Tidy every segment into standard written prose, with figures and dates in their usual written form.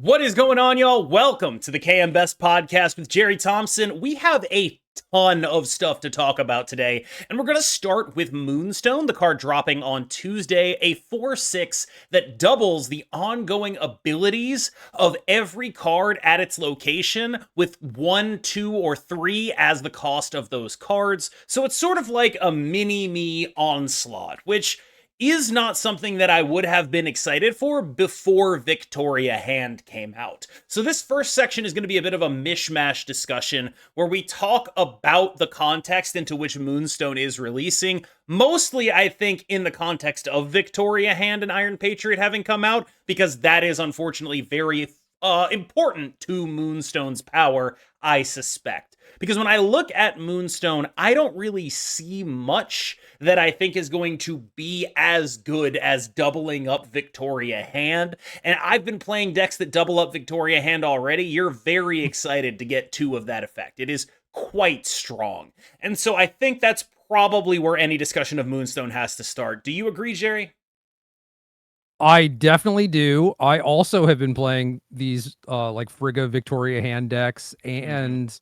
What is going on, y'all? Welcome to the KMBest podcast with Gerry Thompson. We have a ton of stuff to talk about today, and we're going to start with Moonstone, the card dropping on Tuesday, a 4/6 that doubles the ongoing abilities of every card at its location, with 1, 2, or 3 as the cost of those cards. So it's sort of like a mini-me onslaught, which is not something that I would have been excited for before Victoria Hand came out. So this first section is going to be a bit of a mishmash discussion where we talk about the context into which Moonstone is releasing. Mostly, I think, in the context of Victoria Hand and Iron Patriot having come out, because that is unfortunately very important to Moonstone's power, I suspect. Because when I look at Moonstone, I don't really see much that I think is going to be as good as doubling up Victoria Hand. And I've been playing decks that double up Victoria Hand already. You're very excited to get 2 of that effect. It is quite strong. And so I think that's probably where any discussion of Moonstone has to start. Do you agree, Gerry? I definitely do. I also have been playing these like Frigga Victoria Hand decks, and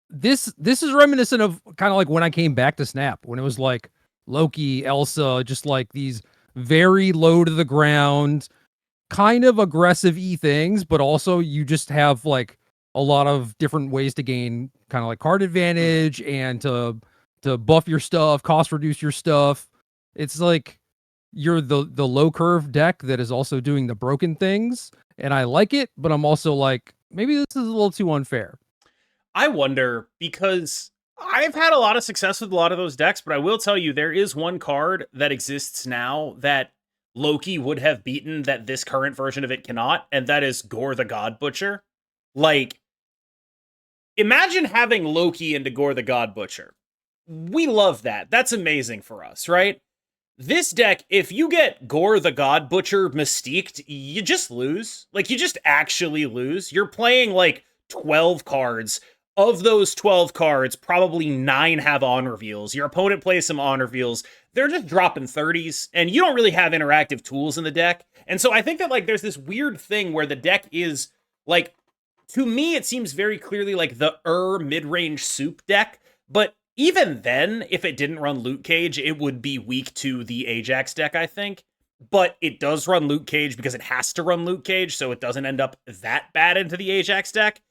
this is reminiscent of kind of like when I came back to Snap, when it was like Loki, Elsa, just like these very low to the ground, kind of aggressive things, but also you just have like a lot of different ways to gain kind of like card advantage and to buff your stuff, cost reduce your stuff. It's like you're the low curve deck that is also doing the broken things, and I like it, but I'm also like, maybe this is a little too unfair. I wonder, because I've had a lot of success with a lot of those decks, but I will tell you there is one card that exists now that Loki would have beaten that this current version of it cannot, and that is Gore the God Butcher. Like, imagine having Loki into Gore the God Butcher. We love that. That's amazing for us, right? This deck, if you get Gore the God Butcher mystiqued, you just lose. Like, you just actually lose. You're playing like 12 cards. Of those 12 cards, probably 9 have on reveals. Your opponent plays some on reveals. They're just dropping 30s, and you don't really have interactive tools in the deck. And so I think that like there's this weird thing where the deck is like, to me, it seems very clearly like the mid-range soup deck, but even then, if it didn't run Luke Cage, it would be weak to the Ajax deck, I think. But it does run Luke Cage because it has to run Luke Cage, so it doesn't end up that bad into the Ajax deck.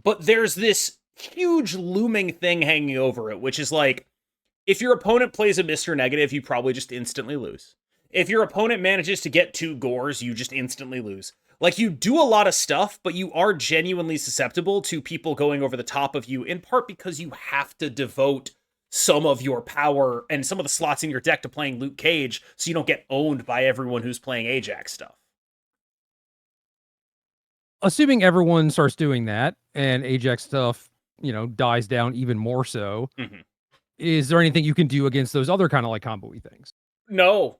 But there's this huge looming thing hanging over it, which is like, if your opponent plays a Mr. Negative, you probably just instantly lose. If your opponent manages to get 2 Gores, you just instantly lose. Like, you do a lot of stuff, but you are genuinely susceptible to people going over the top of you, in part because you have to devote some of your power and some of the slots in your deck to playing Luke Cage so you don't get owned by everyone who's playing Ajax stuff. Assuming everyone starts doing that and Ajax stuff, dies down even more so, is there anything you can do against those other kind of like combo-y things? No.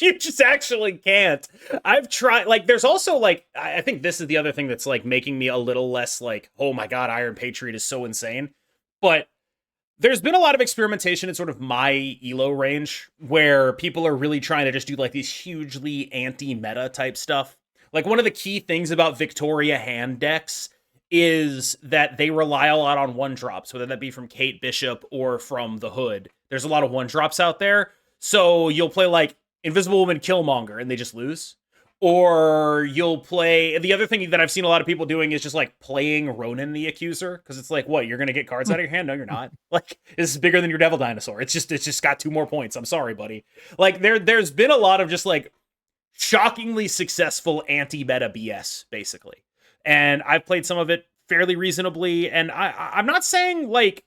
You just actually can't. I've tried, like, there's also, like, I think this is the other thing that's, like, making me a little less, like, oh my god, Iron Patriot is so insane. But there's been a lot of experimentation in sort of my ELO range where people are really trying to just do, like, these hugely anti-meta type stuff. Like, one of the key things about Victoria Hand decks is that they rely a lot on 1-drops, whether that be from Kate Bishop or from the Hood. There's a lot of 1-drops out there. So you'll play, like, Invisible Woman Killmonger, and they just lose. Or you'll play... The other thing that I've seen a lot of people doing is just, like, playing Ronan the Accuser, because it's like, what, you're going to get cards out of your hand? No, you're not. Like, this is bigger than your Devil Dinosaur. It's just got 2 more points. I'm sorry, buddy. Like, there's been a lot of just, like, shockingly successful anti-meta BS, basically. And I've played some of it fairly reasonably, and I'm not saying, like,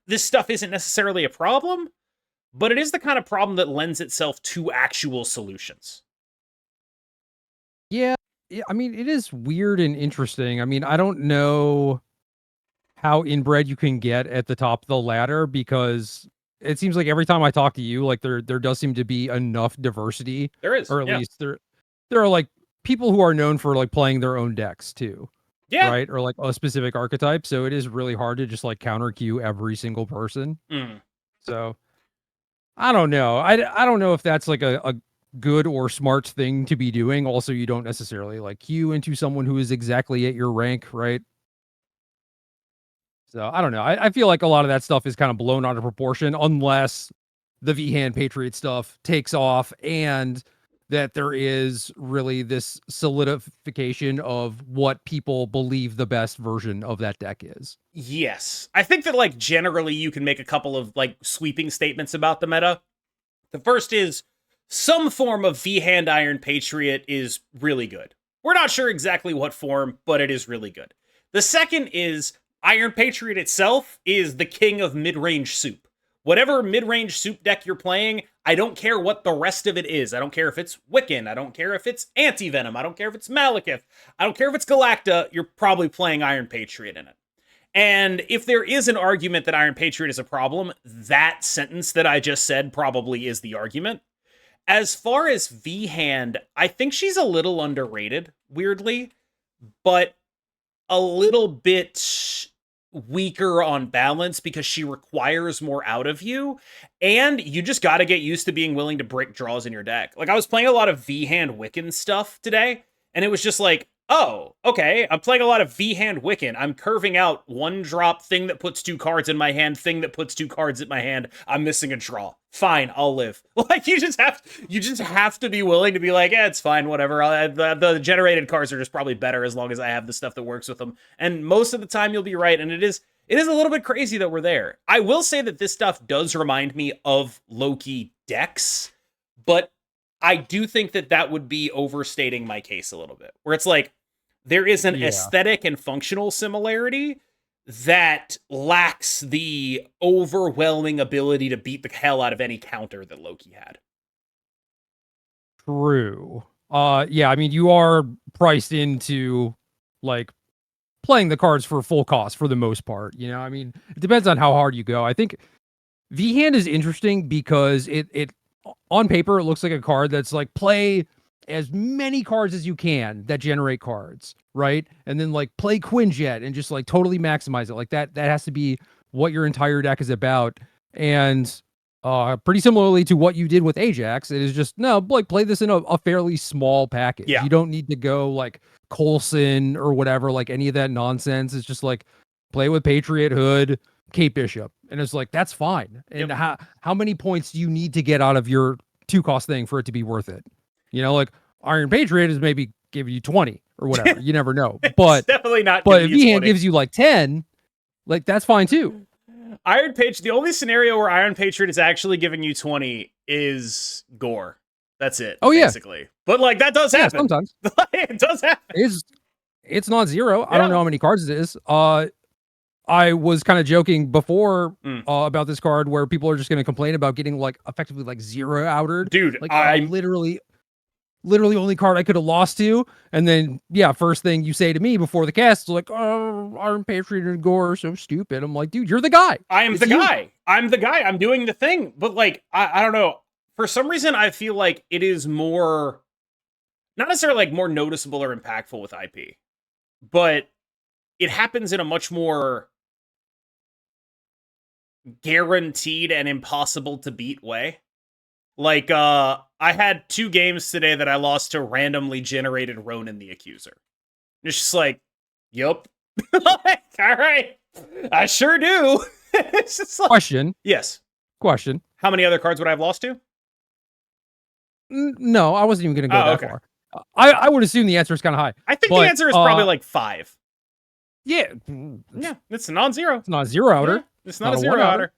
this stuff isn't necessarily a problem, but it is the kind of problem that lends itself to actual solutions. Yeah, I mean, it is weird and interesting. I mean, I don't know how inbred you can get at the top of the ladder, because it seems like every time I talk to you, like there does seem to be enough diversity. There is, or at least there are like people who are known for like playing their own decks too. Yeah. Right? Or like a specific archetype. So it is really hard to just like counter queue every single person. So I don't know. I don't know if that's like a good or smart thing to be doing. Also, you don't necessarily like queue into someone who is exactly at your rank, right? So I don't know. I feel like a lot of that stuff is kind of blown out of proportion unless the V-Hand Patriot stuff takes off and that there is really this solidification of what people believe the best version of that deck is. Yes. I think that, like, generally you can make a couple of, like, sweeping statements about the meta. The first is some form of V-Hand Iron Patriot is really good. We're not sure exactly what form, but it is really good. The second is Iron Patriot itself is the king of mid-range soup. Whatever mid-range soup deck you're playing, I don't care what the rest of it is. I don't care if it's Wiccan. I don't care if it's Anti-Venom. I don't care if it's Malekith. I don't care if it's Galacta. You're probably playing Iron Patriot in it. And if there is an argument that Iron Patriot is a problem, that sentence that I just said probably is the argument. As far as V-Hand, I think she's a little underrated, weirdly, but a little bit weaker on balance because she requires more out of you, and you just got to get used to being willing to break draws in your deck. Like, I was playing a lot of V-Hand Wiccan stuff today, and it was just like, oh, okay, I'm playing a lot of V-Hand Wiccan. I'm curving out one drop, thing that puts 2 cards in my hand, thing that puts 2 cards in my hand. I'm missing a draw. Fine, I'll live. Like, you just have to be willing to be like, yeah, it's fine, whatever. The generated cards are just probably better as long as I have the stuff that works with them. And most of the time you'll be right, and it is a little bit crazy that we're there. I will say that this stuff does remind me of Loki decks, but I do think that would be overstating my case a little bit, where it's like, there is an aesthetic and functional similarity that lacks the overwhelming ability to beat the hell out of any counter that Loki had. True. Yeah, I mean, you are priced into, like, playing the cards for full cost for the most part, you know? I mean, it depends on how hard you go. I think V-Hand is interesting because it on paper, it looks like a card that's like, play as many cards as you can that generate cards, right? And then, like, play Quinjet and just, like, totally maximize it. Like, that has to be what your entire deck is about. And pretty similarly to what you did with Ajax, it is just, no, like, play this in a fairly small package. Yeah. You don't need to go like Coulson or whatever, like any of that nonsense. It's just like, play with Patriot, Hood, Kate Bishop. And it's like, that's fine. And how many points do you need to get out of your 2-cost thing for it to be worth it? You know, like, Iron Patriot is maybe giving you 20 or whatever. You never know. But it's definitely not. But if V-Hand gives you like 10, like, that's fine too. Iron Patriot, the only scenario where Iron Patriot is actually giving you 20 is Gore. That's it. Oh, basically. Yeah. But, like, that does happen. Sometimes. It does happen. It's not zero. Yeah. I don't know how many cards it is. I was kind of joking before about this card where people are just going to complain about getting, like, effectively, like, 0 outered. Dude, like, literally only card I could have lost to. And then, yeah, first thing you say to me before the cast is like, oh, Iron Patriot and Gore are so stupid. I'm like, dude, you're the guy. I'm the guy. I'm doing the thing. But, like, I don't know. For some reason, I feel like it is more, not necessarily, like, more noticeable or impactful with IP, but it happens in a much more guaranteed and impossible to beat way. Like, I had 2 games today that I lost to randomly generated Ronan the Accuser. It's just like, yup. Like, all right. I sure do. It's just like, question. Yes. Question. How many other cards would I have lost to? No, I wasn't even going to go that far. I would assume the answer is kind of high. I think the answer is probably like 5. Yeah. Yeah, it's a non-zero. It's not a 0 outer. Yeah, it's not a 0 outer.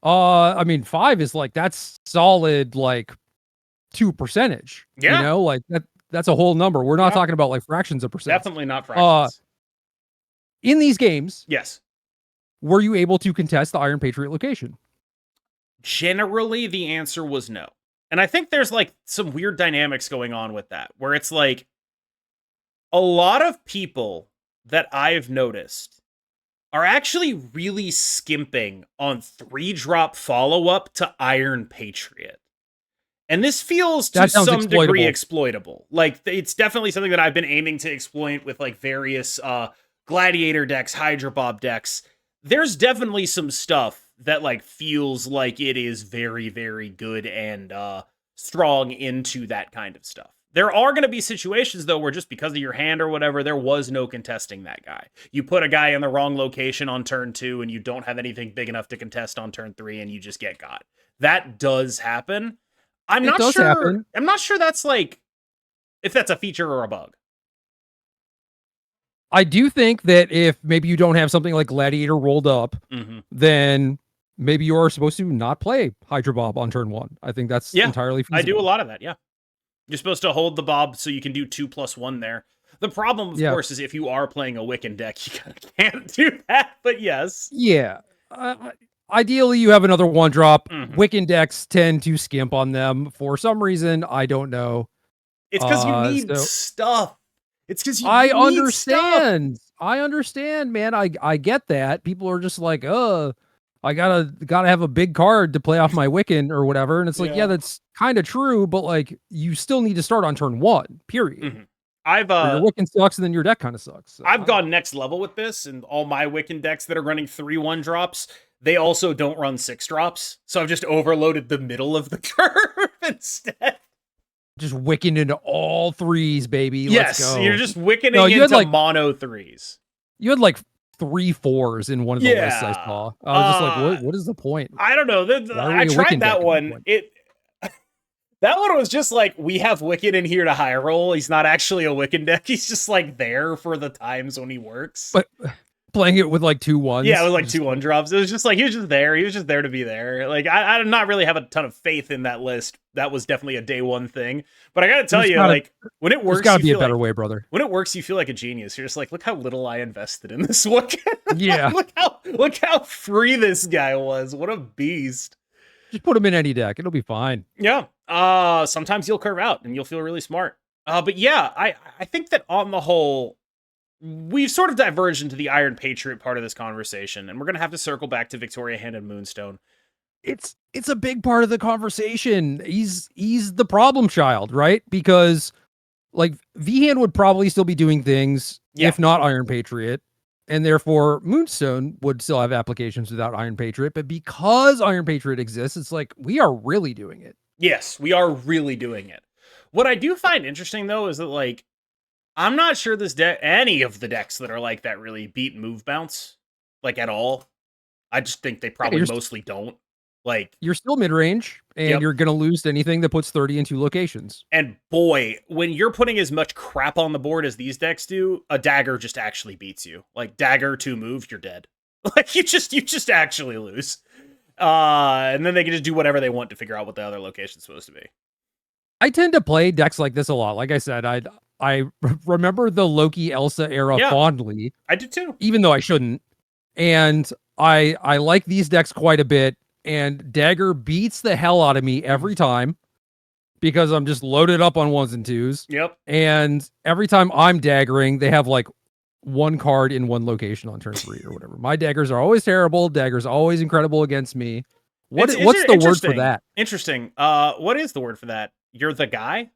I mean, 5 is like, that's solid, like 2%. Yeah. You know, like that's a whole number. We're not talking about like fractions of percent. Definitely not fractions. In these games, yes. Were you able to contest the Iron Patriot location? Generally, the answer was no. And I think there's, like, some weird dynamics going on with that, where it's like, a lot of people that I've noticed are actually really skimping on 3-drop follow-up to Iron Patriot. And this feels to some degree exploitable. Like, it's definitely something that I've been aiming to exploit with, like, various Gladiator decks, Hydra Bob decks. There's definitely some stuff that, like, feels like it is very, very good and strong into that kind of stuff. There are going to be situations, though, where just because of your hand or whatever, there was no contesting that guy. You put a guy in the wrong location on turn 2, and you don't have anything big enough to contest on turn 3, and you just get got. That does happen. I'm not sure that's like, if that's a feature or a bug. I do think that if maybe you don't have something like Gladiator rolled up, then maybe you are supposed to not play Hydra Bob on turn 1. I think that's entirely feasible. I do a lot of that, yeah. You're supposed to hold the Bob so you can do 2+1 there. The problem, of course, is if you are playing a Wiccan deck, you can't do that, but yes. Yeah. Ideally, you have another 1-drop. Wiccan decks tend to skimp on them for some reason. I don't know. It's because you need stuff. It's because you I need understand. Stuff. I understand, man. I get that. People are just like, I gotta have a big card to play off my Wiccan or whatever. And it's like, yeah, that's kind of true, but like you still need to start on turn 1, period. Your Wiccan sucks and then your deck kind of sucks. So, I've gone next level with this, and all my Wiccan decks that are running 3 1-drops, they also don't run 6-drops. So I've just overloaded the middle of the curve instead. Just Wiccan into all 3s, baby. Yes, let's go. You're just Wiccaning into like, mono 3s. You had like 3 4s in one of the lists I saw. I was just like, what is the point? I don't know. I tried that one. That one was just like, we have Wiccan in here to high roll. He's not actually a Wiccan deck. He's just like there for the times when he works. But playing it with like 2 1s. Yeah, with like 2 1-drops. It was just like, he was just there. He was just there to be there. Like, I did not really have a ton of faith in that list. That was definitely a day 1 thing. But I gotta tell you, like, when it works, there's gotta be a better way, brother. When it works, you feel like a genius. You're just like, look how little I invested in this Wiccan. Yeah. look how free this guy was. What a beast. Just put him in any deck. It'll be fine. Yeah. Sometimes you'll curve out and you'll feel really smart. But yeah, I think that on the whole, we've sort of diverged into the Iron Patriot part of this conversation, and we're gonna have to circle back to Victoria Hand and Moonstone. It's a big part of the conversation. He's the problem child, right? Because like V-Hand would probably still be doing things if not Iron Patriot, and therefore Moonstone would still have applications without Iron Patriot. But because Iron Patriot exists, it's like we are really doing it. Yes, we are really doing it. What I do find interesting though is that like I'm not sure this deck, any of the decks that are like that, really beat move bounce like at all. I just think they probably mostly don't. Like, you're still mid-range, and you're gonna lose to anything that puts 30 in 2 locations. And boy, when you're putting as much crap on the board as these decks do, a dagger just actually beats you. Like, dagger 2 move, you're dead. Like, you just actually lose. And then they can just do whatever they want to figure out what the other location's supposed to be. I tend to play decks like this a lot. Like I said, I remember the Loki Elsa era fondly. I do too, even though I shouldn't. And I like these decks quite a bit. And Dagger beats the hell out of me every time because I'm just loaded up on 1s and 2s. Yep. And every time I'm daggering, they have like 1 card in 1 location on turn 3 or whatever. My daggers are always terrible. Daggers always incredible against me. What's the word for that? Interesting. What is the word for that? You're the guy?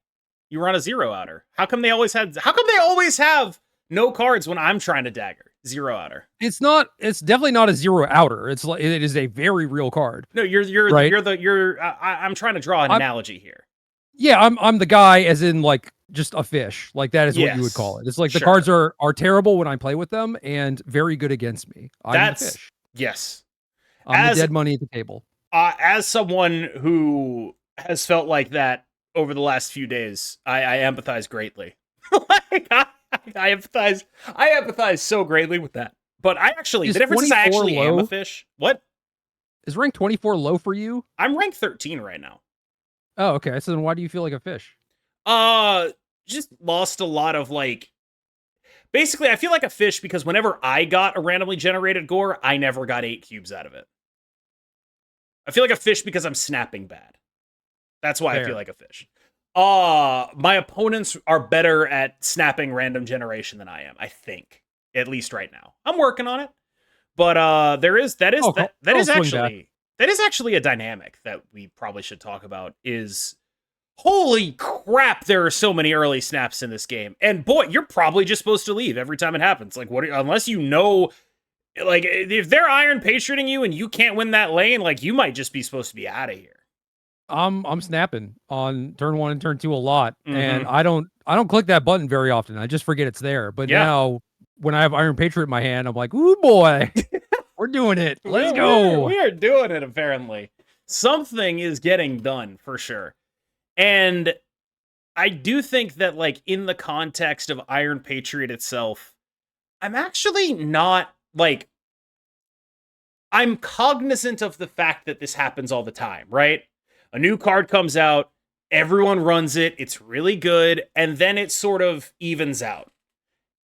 You run a 0-outer. How come they always have no cards when I'm trying to dagger? 0-outer. It's definitely not a 0-outer. It is a very real card. No, I'm trying to draw an analogy here. Yeah, I'm the guy as in like just a fish. Like that is what you would call it. It's like the cards are terrible when I play with them and very good against me. I'm the fish. Yes. I'm the dead money at the table. As someone who has felt like that over the last few days, I empathize greatly. Like, I empathize so greatly with that. But the difference is I actually am a fish. What? Is rank 24 low for you? I'm rank 13 right now. Oh, okay. So then why do you feel like a fish? Just lost a lot of like... Basically, I feel like a fish because whenever I got a randomly generated gore, I never got 8 cubes out of it. I feel like a fish because I'm snapping bad. That's why I feel like a fish. My opponents are better at snapping random generation than I am, I think. At least right now. I'm working on it. But that is actually a dynamic that we probably should talk about is holy crap, there are so many early snaps in this game. And boy, you're probably just supposed to leave every time it happens. Like unless you know, like if they're Iron Patrioting you and you can't win that lane, like you might just be supposed to be out of here. I'm snapping on turn 1 and turn 2 a lot, and Mm-hmm. I don't click that button very often. I just forget it's there. But Yeah. now when I have Iron Patriot in my hand, I'm like, ooh boy, we're doing it. Let's go. We are doing it, apparently. Something is getting done for sure. And I do think that, like, in the context of Iron Patriot itself, I'm actually not, like, I'm cognizant of the fact that this happens all the time, right? A new card comes out, everyone runs it, it's really good, and then it sort of evens out.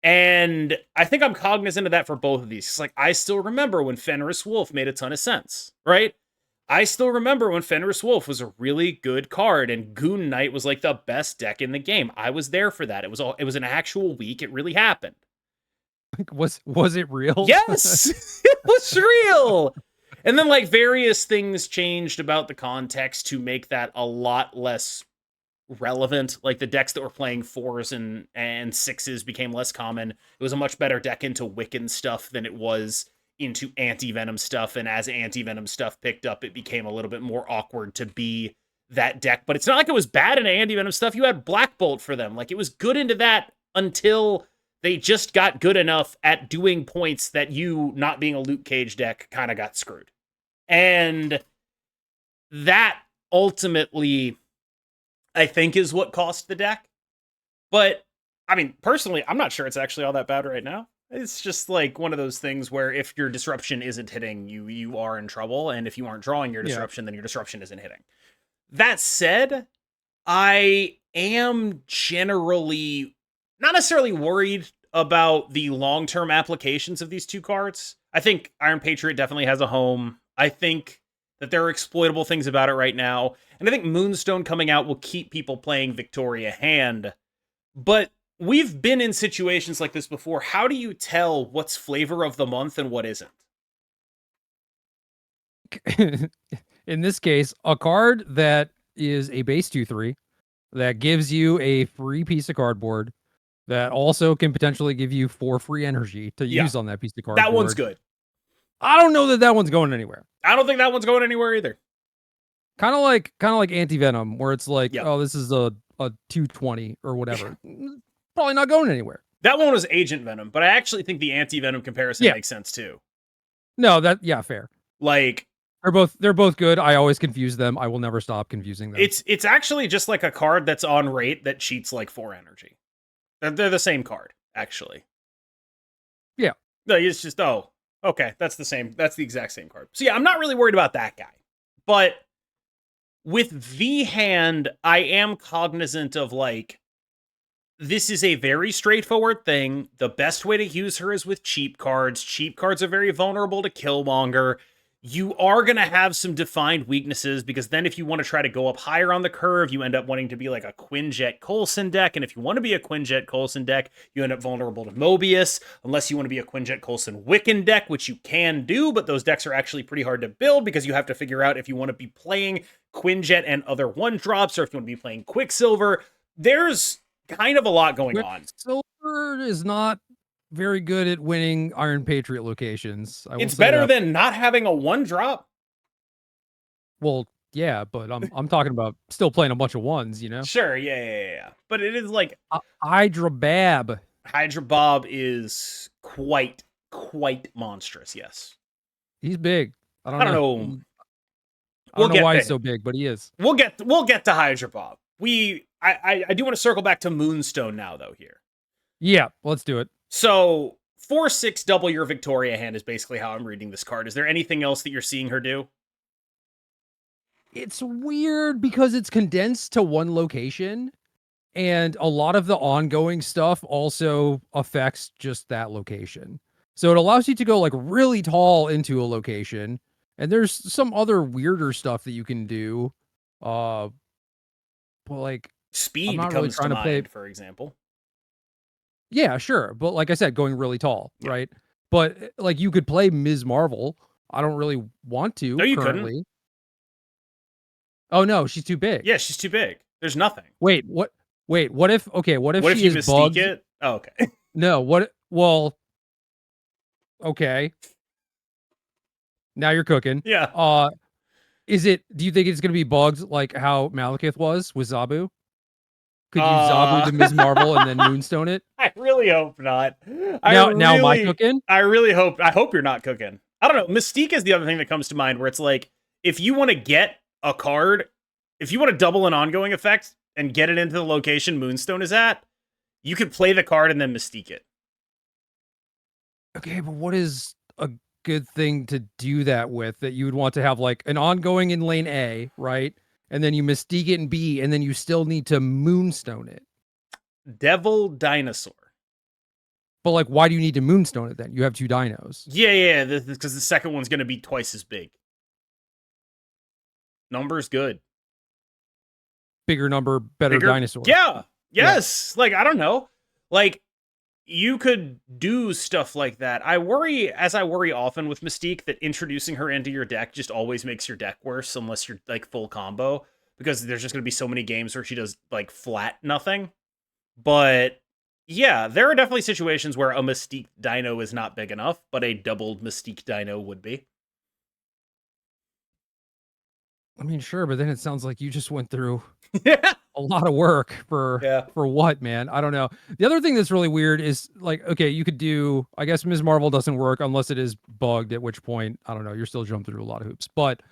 And I think I'm cognizant of that for both of these. It's like, I still remember when Fenris Wolf made a ton of sense, right? I still remember when Fenris Wolf was a really good card and Goon Knight was like the best deck in the game. I was there for that. It was an actual week. It really happened. Was it real? Yes, it was real. And then, like, various things changed about the context to make that a lot less relevant. Like, the decks that were playing 4s and 6s became less common. It was a much better deck into Wiccan stuff than it was into anti-venom stuff. And as anti-venom stuff picked up, it became a little bit more awkward to be that deck. But it's not like it was bad in anti-venom stuff. You had Black Bolt for them. Like, it was good into that until they just got good enough at doing points that you, not being a Luke Cage deck, kind of got screwed. And that ultimately, I think, is what cost the deck. But, I mean, personally, I'm not sure it's actually all that bad right now. It's just like one of those things where if your disruption isn't hitting, you are in trouble. And if you aren't drawing your disruption, then your disruption isn't hitting. That said, I am generally not necessarily worried about the long-term applications of these two cards. I think Iron Patriot definitely has a home. I think that there are exploitable things about it right now. And I think Moonstone coming out will keep people playing Victoria Hand. But we've been in situations like this before. How do you tell what's flavor of the month and what isn't? In this case, a card that is a base 2/3 that gives you a free piece of cardboard that also can potentially give you 4 free energy to Yeah, use on that piece of that one's cardboard. good. I don't know that that one's going anywhere. I don't think that one's going anywhere either. Kind of like anti-venom, where it's like, Yep. oh, this is a 220 or whatever. Probably not going anywhere. That one was Agent Venom, but I actually think the anti-venom comparison Yeah. makes sense too. No, fair. Like, They're both good. I always confuse them. I will never stop confusing them. it's actually just like a card that's on rate that cheats like 4 energy. They're the same card, actually. Yeah. No, it's just, oh, okay, that's the same. That's the exact same card. So yeah, I'm not really worried about that guy. But with V-Hand, I am cognizant of, like, this is a very straightforward thing. The best way to use her is with cheap cards. Cheap cards are very vulnerable to Killmonger. You are going to have some defined weaknesses because then if you want to try to go up higher on the curve, you end up wanting to be like a Quinjet Coulson deck. And if you want to be a Quinjet Coulson deck, you end up vulnerable to Mobius, unless you want to be a Quinjet Coulson Wiccan deck, which you can do, but those decks are actually pretty hard to build because you have to figure out if you want to be playing Quinjet and other 1-drops or if you want to be playing Quicksilver. There's kind of a lot going on. Silver is not very good at winning Iron Patriot locations. It's better than not having a 1-drop. Well, yeah, but I'm talking about still playing a bunch of ones, you know? Sure, yeah. But it is like Hydra Bab. Hydra Bob is quite monstrous, yes. He's big. I don't know. I don't know why he's so big, but he is. We'll get to Hydra Bob. I do want to circle back to Moonstone now, though, here. Yeah, let's do it. So 4/6 double your Victoria Hand is basically how I'm reading this card. Is there anything else that you're seeing her do? It's weird because it's condensed to one location, and a lot of the ongoing stuff also affects just that location. So it allows you to go like really tall into a location, and there's some other weirder stuff that you can do. But like speed comes really to mind, for example. Yeah, sure. But like I said, going really tall, right? But like you could play Ms. Marvel. I don't really want to. No, you currently. couldn't. Oh no, she's too big. Yeah, she's too big. There's nothing. Wait, what? Wait, what if? Okay, what if she is bugged? It? Oh, okay. No, what? Well, okay. Now you're cooking. Yeah. Do you think it's going to be bugged like how Malekith was with Zabu? Could you Zabu Uh, the Ms. Marvel and then Moonstone it? I really hope not. Now am I cooking? I hope you're not cooking. I don't know. Mystique is the other thing that comes to mind where it's like, if you want to get a card, if you want to double an ongoing effect and get it into the location Moonstone is at, you could play the card and then Mystique it. Okay, but what is a good thing to do that with that you would want to have like an ongoing in lane A, right? And then you Mystique it in B, and then you still need to Moonstone it. Devil Dinosaur. But like, why do you need to Moonstone it then? You have 2 dinos. Yeah, because the second one's going to be twice as big. Number's good. Bigger number, better dinosaur. Yeah. Yes. Yeah. Like, I don't know. Like, you could do stuff like that. I worry often with Mystique, that introducing her into your deck just always makes your deck worse unless you're like full combo, because there's just going to be so many games where she does like flat nothing. But yeah, there are definitely situations where a Mystique Dino is not big enough, but a doubled Mystique Dino would be. I mean, sure, but then it sounds like you just went through a lot of work for what, man? I don't know. The other thing that's really weird is like, okay, you could do, I guess Ms. Marvel doesn't work unless it is bugged, at which point, I don't know, you're still jumping through a lot of hoops. But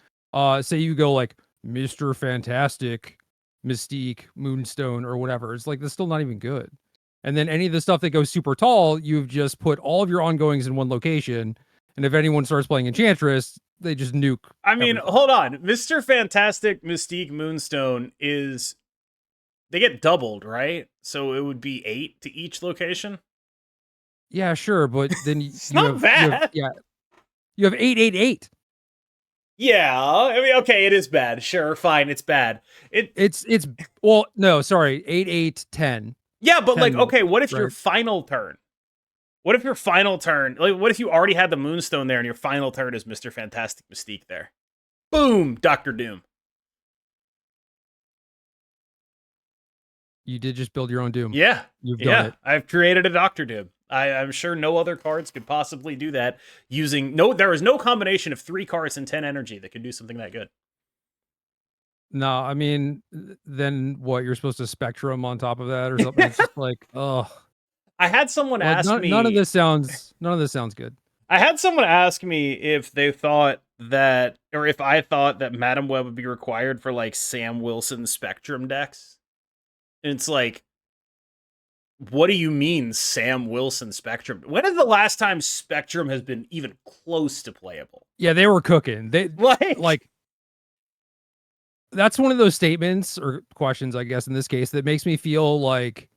say you go like Mr. Fantastic, Mystique, Moonstone, or whatever. It's like, that's still not even good. And then any of the stuff that goes super tall, you've just put all of your ongoings in one location. And if anyone starts playing Enchantress, they just nuke. I mean, hold on. Mr. Fantastic, Mystique, Moonstone they get doubled, right? So it would be 8 to each location? Yeah, sure, but then it's not bad. You have 888. Yeah, I mean, okay, it is bad. Sure, fine, it's bad. It's well, no, sorry, 8-8-10. Yeah, but 10, like, okay, what if your final turn? What if your final turn, like, what if you already had the Moonstone there and your final turn is Mr. Fantastic Mystique there? Boom, Dr. Doom. You did just build your own Doom. Yeah. You've done it. I've created a Dr. Doom. I'm sure no other cards could possibly do that there is no combination of 3 cards and 10 energy that could do something that good. No, I mean, then what, you're supposed to Spectrum on top of that or something? It's just like, ugh. I had someone ask me. None of this sounds good. I had someone ask me if they thought that, or if I thought that Madam Web would be required for like Sam Wilson Spectrum decks. And it's like, what do you mean Sam Wilson Spectrum? When is the last time Spectrum has been even close to playable? Yeah, they were cooking. They like that's one of those statements or questions, I guess, in this case, that makes me feel like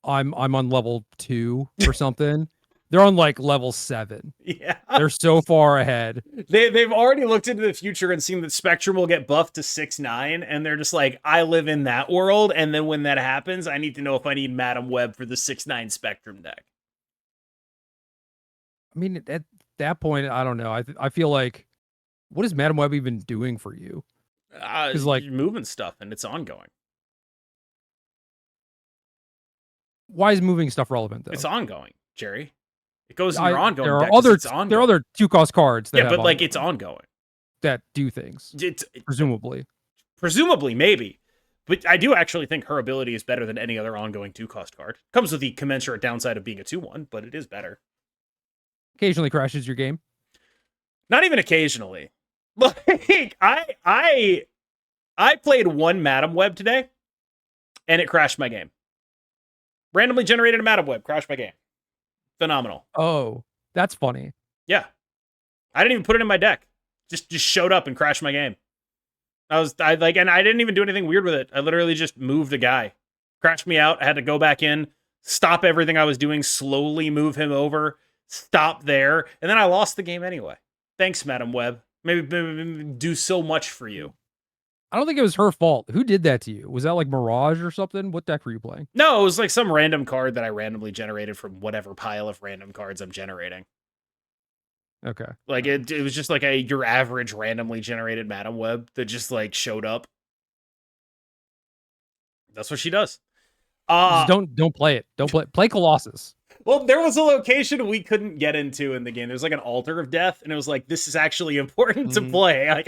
I'm on level 2 or something. They're on like level 7. Yeah. They're so far ahead. They've already looked into the future and seen that Spectrum will get buffed to 6-9, and they're just like, I live in that world, and then when that happens, I need to know if I need Madam Web for the 6-9 Spectrum deck. I mean, at that point, I don't know. I feel like, what is Madam Web even doing for you? Because like moving stuff, and it's ongoing. Why is moving stuff relevant though? It's ongoing, Jerry. It goes in your ongoing. There are other 2-cost cards. That but like it's ongoing. That do things. Presumably, maybe. But I do actually think her ability is better than any other ongoing 2-cost card. Comes with the commensurate downside of being a 2/1, but it is better. Occasionally crashes your game. Not even occasionally. Like I played one Madam Web today, and it crashed my game. Randomly generated a Madam Web, crashed my game. Phenomenal. Oh, that's funny. Yeah. I didn't even put it in my deck. Just showed up and crashed my game. And I didn't even do anything weird with it. I literally just moved a guy. Crashed me out. I had to go back in, stop everything I was doing, slowly move him over, stop there, and then I lost the game anyway. Thanks, Madam Web. Maybe do so much for you. I don't think it was her fault. Who did that to you? Was that like Mirage or something? What deck were you playing? No, it was like some random card that I randomly generated from whatever pile of random cards I'm generating. Okay. Like it was just like your average randomly generated Madam Web that just like showed up. That's what she does. Just don't play it. Don't play Colossus. Well, there was a location we couldn't get into in the game. There's like an altar of death, and it was like, this is actually important to play. Like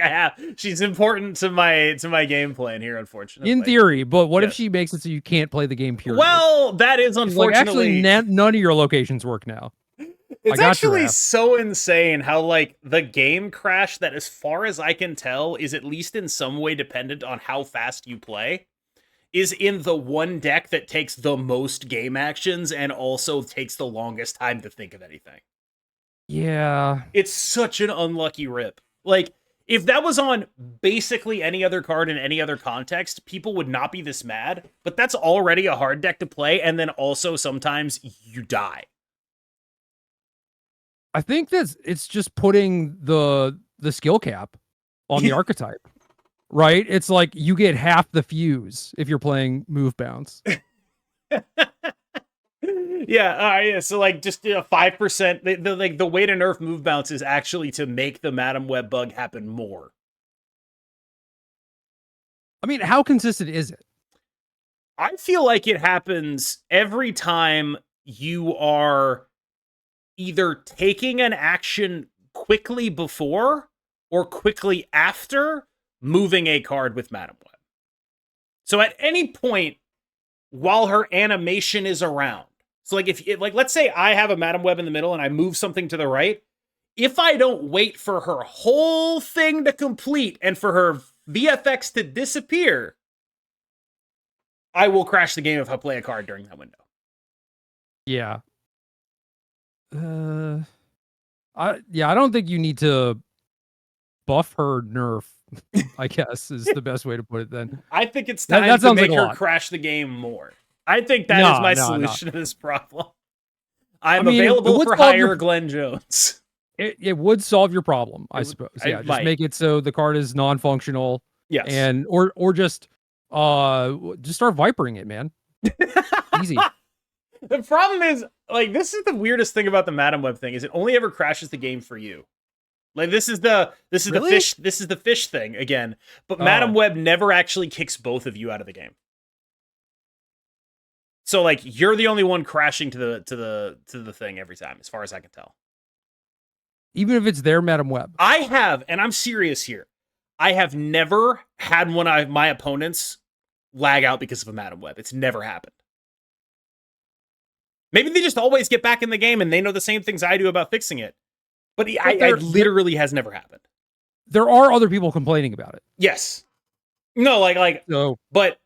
she's important to my game plan here, unfortunately. In theory, but what if Yes. she makes it so you can't play the game period? Well, that is unfortunately like, actually, none of your locations work now. It's actually so insane how like the game crash that, as far as I can tell, is at least in some way dependent on how fast you play, is in the one deck that takes the most game actions and also takes the longest time to think of anything. Yeah. It's such an unlucky rip. Like, if that was on basically any other card in any other context, people would not be this mad, but that's already a hard deck to play, and then also sometimes you die. I think it's just putting the skill cap on the archetype, right? It's like you get half the fuse if you're playing move bounce. Yeah. So like just 5%. The way to nerf move bounce is actually to make the Madam Web bug happen more. I mean, how consistent is it? I feel like it happens every time you are either taking an action quickly before or quickly after moving a card with Madam Web. So at any point while her animation is around, so like let's say I have a Madam Web in the middle and I move something to the right, if I don't wait for her whole thing to complete and for her VFX to disappear, I will crash the game if I play a card during that window. Yeah. I don't think you need to buff her nerf, I guess is the best way to put it then. I think it's time to make her crash the game more. I think that is my solution to this problem. I'm available for hire Glenn Jones. It would solve your problem, I suppose. Yeah, just make it so the card is non-functional. Yes. And or just start vipering it, man. Easy. The problem is, like, this is the weirdest thing about the Madam Web thing, is it only ever crashes the game for you. Like, this is the fish thing again. But Madam Web never actually kicks both of you out of the game. So like you're the only one crashing to the thing every time, as far as I can tell. Even if it's their Madam Web. I have, and I'm serious here, I have never had one of my opponents lag out because of a Madam Web. It's never happened. Maybe they just always get back in the game and they know the same things I do about fixing it. But it literally has never happened. There are other people complaining about it. Yes. No, no. But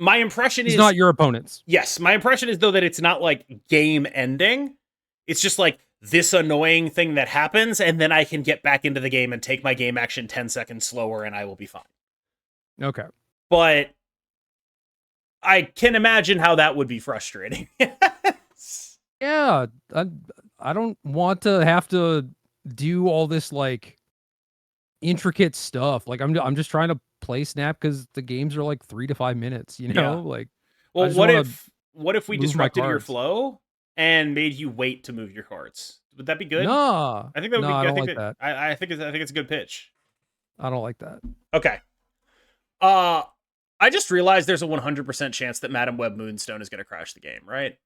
my impression is... It's not your opponents. Yes, my impression is, though, that it's not like game ending. It's just like this annoying thing that happens, and then I can get back into the game and take my game action 10 seconds slower, and I will be fine. Okay. But I can imagine how that would be frustrating. Yeah, I don't want to have to do all this like intricate stuff. Like I'm just trying to play Snap because the games are like 3 to 5 minutes. You know, like. Well, what if we disrupted your flow and made you wait to move your cards? Would that be good? No, I think that would be good. I don't like that. I think it's a good pitch. I don't like that. Okay. I just realized there's a 100% chance that Madam Web Moonstone is going to crash the game, right?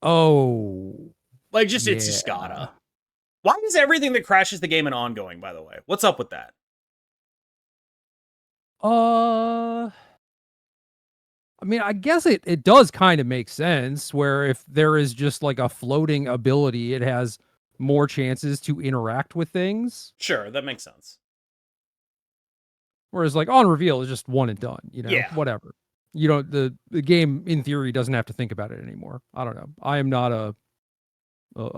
Oh. Like, it's just gotta. Why is everything that crashes the game an ongoing, by the way? What's up with that? I mean, I guess it does kind of make sense, where if there is just like a floating ability, it has more chances to interact with things. Sure, that makes sense. Whereas like on reveal is just one and done, you know, whatever. You know, the game in theory doesn't have to think about it anymore. I don't know. I am not a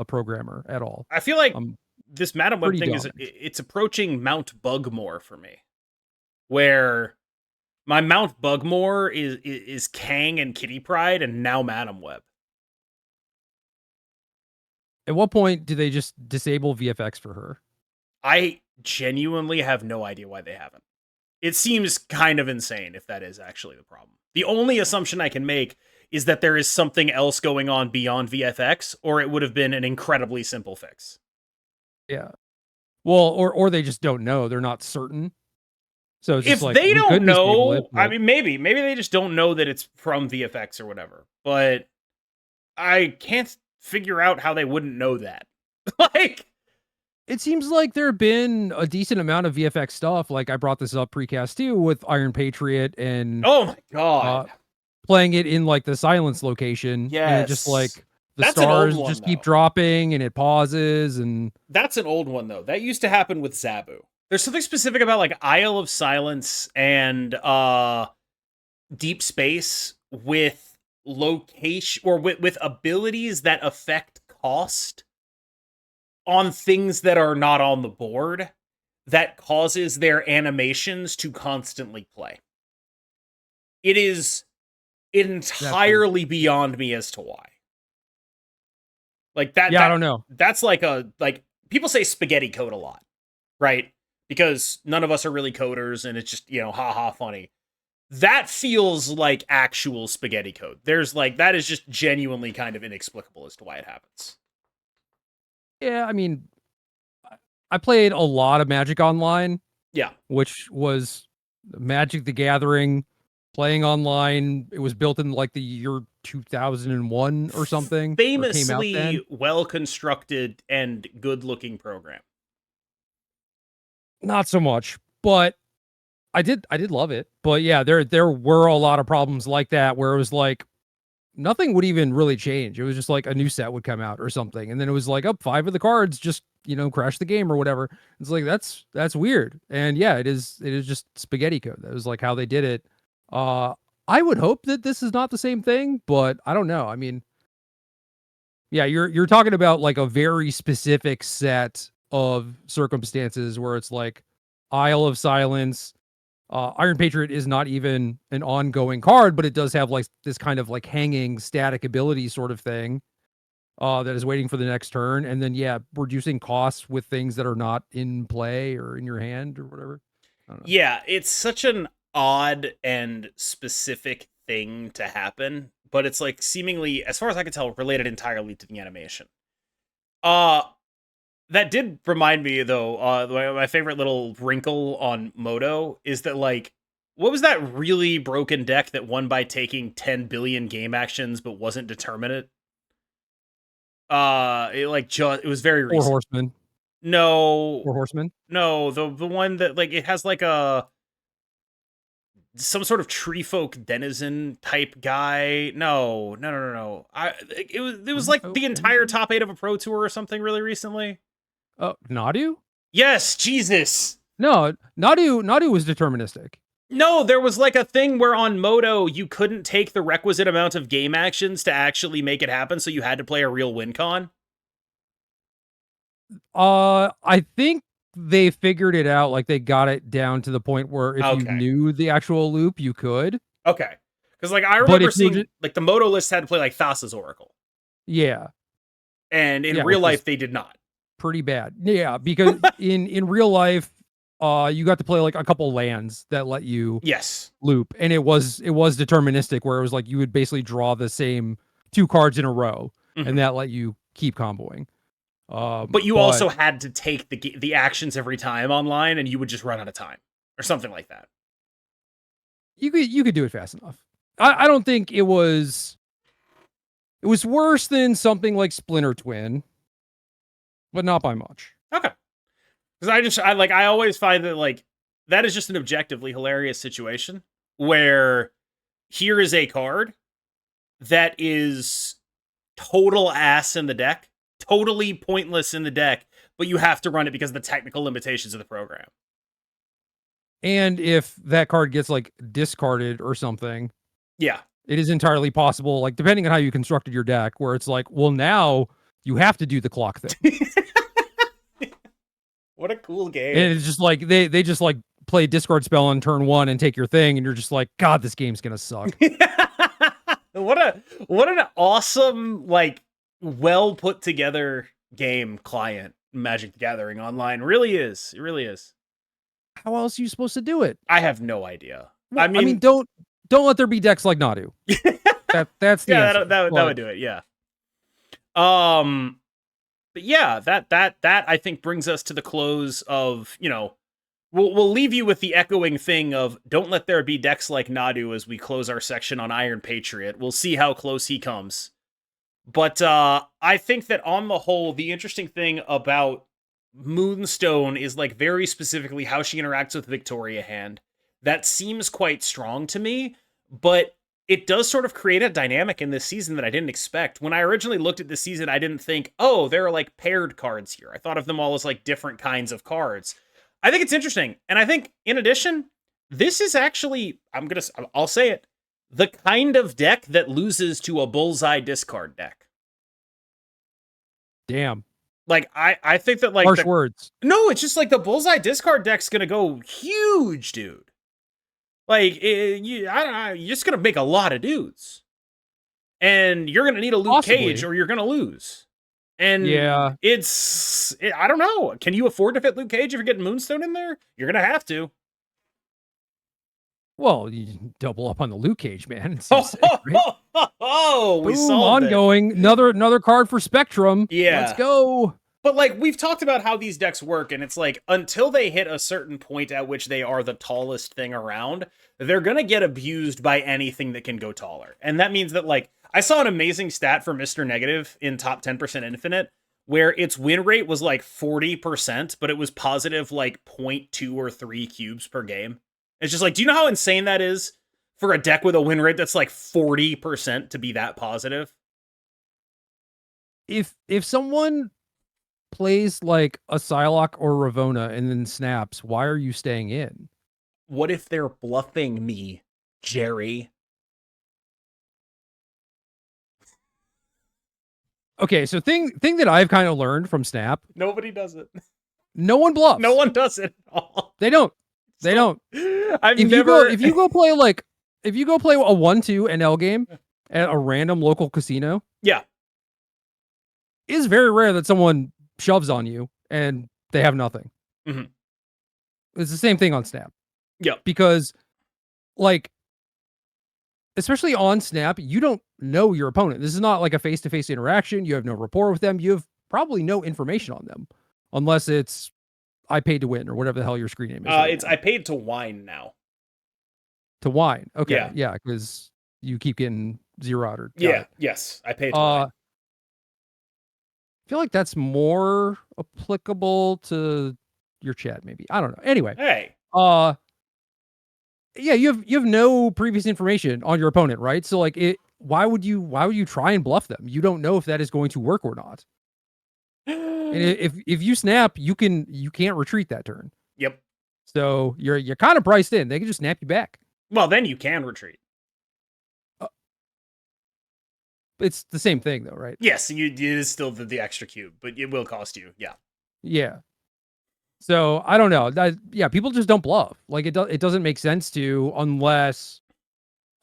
programmer at all. I feel like this Madam Web thing it's approaching Mount Bugmore for me, where my Mount Bugmore is Kang and Kitty Pryde, and now Madam Web. At what point do they just disable VFX for her? I genuinely have no idea why they haven't. It seems kind of insane if that is actually the problem. The only assumption I can make is that there is something else going on beyond VFX, or it would have been an incredibly simple fix. Yeah. Well, or they just don't know. They're not certain. So it's if just like, they don't know, I mean, maybe they just don't know that it's from VFX or whatever. But I can't figure out how they wouldn't know that. Like, It seems like there have been a decent amount of VFX stuff. Like I brought this up precast too with Iron Patriot and oh my god. playing it in like the silence location, and it just Yes. like the That's an old stars one just keep though. dropping and it pauses and That's an old one though. That used to happen with Zabu. There's something specific about like Isle of Silence and Deep Space with location or with abilities that affect cost on things that are not on the board that causes their animations to constantly play. It is that's weird. entirely beyond me as to why. Like that Yeah, I that don't know. that's like a like people say spaghetti code a lot, right? Because none of us are really coders and it's just, haha funny. That feels like actual spaghetti code. There's like that is just genuinely kind of inexplicable as to why it happens. Yeah, I mean, I played a lot of Magic Online, Yeah. which was Magic the Gathering playing online. It was built in like the year 2001 or something, or came out then. Famously well constructed and good looking program. Not so much, but I did love it. But yeah, there were a lot of problems like that where it was like nothing would even really change. It was just like a new set would come out or something, and then it was like, up 5 of the cards just crash the game or whatever. It's like that's weird. And yeah, it is just spaghetti code. That was like how they did it. I would hope that this is not the same thing, but I don't know. I mean, yeah, you're talking about like a very specific set of circumstances where it's like Isle of Silence. Iron Patriot is not even an ongoing card, but it does have like this kind of like hanging static ability sort of thing that is waiting for the next turn. And then, yeah, reducing costs with things that are not in play or in your hand or whatever. I don't know. Yeah, it's such an odd and specific thing to happen, but it's like seemingly, as far as I can tell, related entirely to the animation. Uh that did remind me though, my favorite little wrinkle on Moto is that like what was that really broken deck that won by taking 10 billion game actions but wasn't determinate? It was very Four recent. Horsemen. No, Four Horsemen. no, the one that like it has like a some sort of tree folk denizen type guy. No, no, no, no, no. It was like the entire top 8 of a pro tour or something really recently. Oh, Nadu? Yes, Jesus. No, Nadu was deterministic. No, there was like a thing where on Moto you couldn't take the requisite amount of game actions to actually make it happen, so you had to play a real win con. I think they figured it out. Like they got it down to the point where if you Okay. knew the actual loop, you could. Okay. Because like I But remember if you're seeing like the Moto list had to play like Thassa's Oracle. yeah, And in yeah, real which life is they did not. pretty bad. Yeah, because in real life, you got to play like a couple lands that let you Yes. loop, and it was deterministic, where it was like you would basically draw the same 2 cards in a row, Mhm. and that let you keep comboing. But you also had to take the actions every time online, and you would just run out of time or something like that. you could do it fast enough. I don't think it was worse than something like Splinter Twin, but not by much. Okay. Because I always find that like that is just an objectively hilarious situation where here is a card that is total ass in the deck, totally pointless in the deck, but you have to run it because of the technical limitations of the program. And if that card gets like discarded or something, Yeah. it is entirely possible, like depending on how you constructed your deck, where it's like, well, now you have to do the clock thing. What a cool game. And it's just like they just like play discard spell on turn 1 and take your thing, and you're just like, God, this game's gonna suck. What an awesome, like, well put together game client Magic the Gathering Online really is. It really is. How else are you supposed to do it? I have no idea. Well, I mean, don't let there be decks like Nadu. That's the answer. that would do it. Yeah. But yeah, that I think brings us to the close of, we'll leave you with the echoing thing of don't let there be decks like Nadu as we close our section on Iron Patriot. We'll see how close he comes. But I think that on the whole, the interesting thing about Moonstone is like very specifically how she interacts with Victoria Hand. That seems quite strong to me, but it does sort of create a dynamic in this season that I didn't expect. When I originally looked at this season, I didn't think, oh, there are like paired cards here. I thought of them all as like different kinds of cards. I think it's interesting. And I think in addition, this is actually, I'll say it, the kind of deck that loses to a bullseye discard deck. Damn. Like I think that like harsh words. No, it's just like the bullseye discard deck's gonna go huge, dude. Like I don't know, you're just gonna make a lot of dudes, and you're gonna need a Luke Cage or you're gonna lose. And yeah, I don't know. Can you afford to fit Luke Cage if you're getting Moonstone in there? You're gonna have to. Well, you double up on the Luke Cage, man. Oh, we saw ongoing. Another card for Spectrum. Yeah, let's go. But like we've talked about how these decks work, and it's like until they hit a certain point at which they are the tallest thing around, they're gonna get abused by anything that can go taller. And that means that like I saw an amazing stat for Mr. Negative in top 10% Infinite, where its win rate was like 40%, but it was positive like 0.2 or 3 cubes per game. It's just like, do you know how insane that is for a deck with a win rate that's like 40% to be that positive? If someone plays like a Psylocke or Ravonna and then snaps, why are you staying in? What if they're bluffing me, Gerry? Okay, so thing that I've kind of learned from Snap. Nobody does it. No one bluffs. No one does it at all. They don't. They don't. If you go play a 1-2 NL game at a random local casino, yeah, it's very rare that someone shoves on you and they have nothing. Mm-hmm. It's the same thing on Snap. Yeah, because like, especially on Snap, you don't know your opponent. This is not like a face-to-face interaction. You have no rapport with them. You have probably no information on them, unless it's I paid to win or whatever the hell your screen name is. It's I paid to whine now. To whine. Okay. Yeah, because you keep getting zeroed. Yes. I paid to whine. I feel like that's more applicable to your chat, maybe. I don't know. Anyway. Hey. Yeah, you have no previous information on your opponent, right? So like why would you try and bluff them? You don't know if that is going to work or not. And if you snap, you can't retreat that turn. Yep. So you're kind of priced in. They can just snap you back. Well, then you can retreat. It's the same thing though, right? Yes, it is still the extra cube, but it will cost you. Yeah. Yeah. So I don't know. People just don't bluff. Like it doesn't make sense to, unless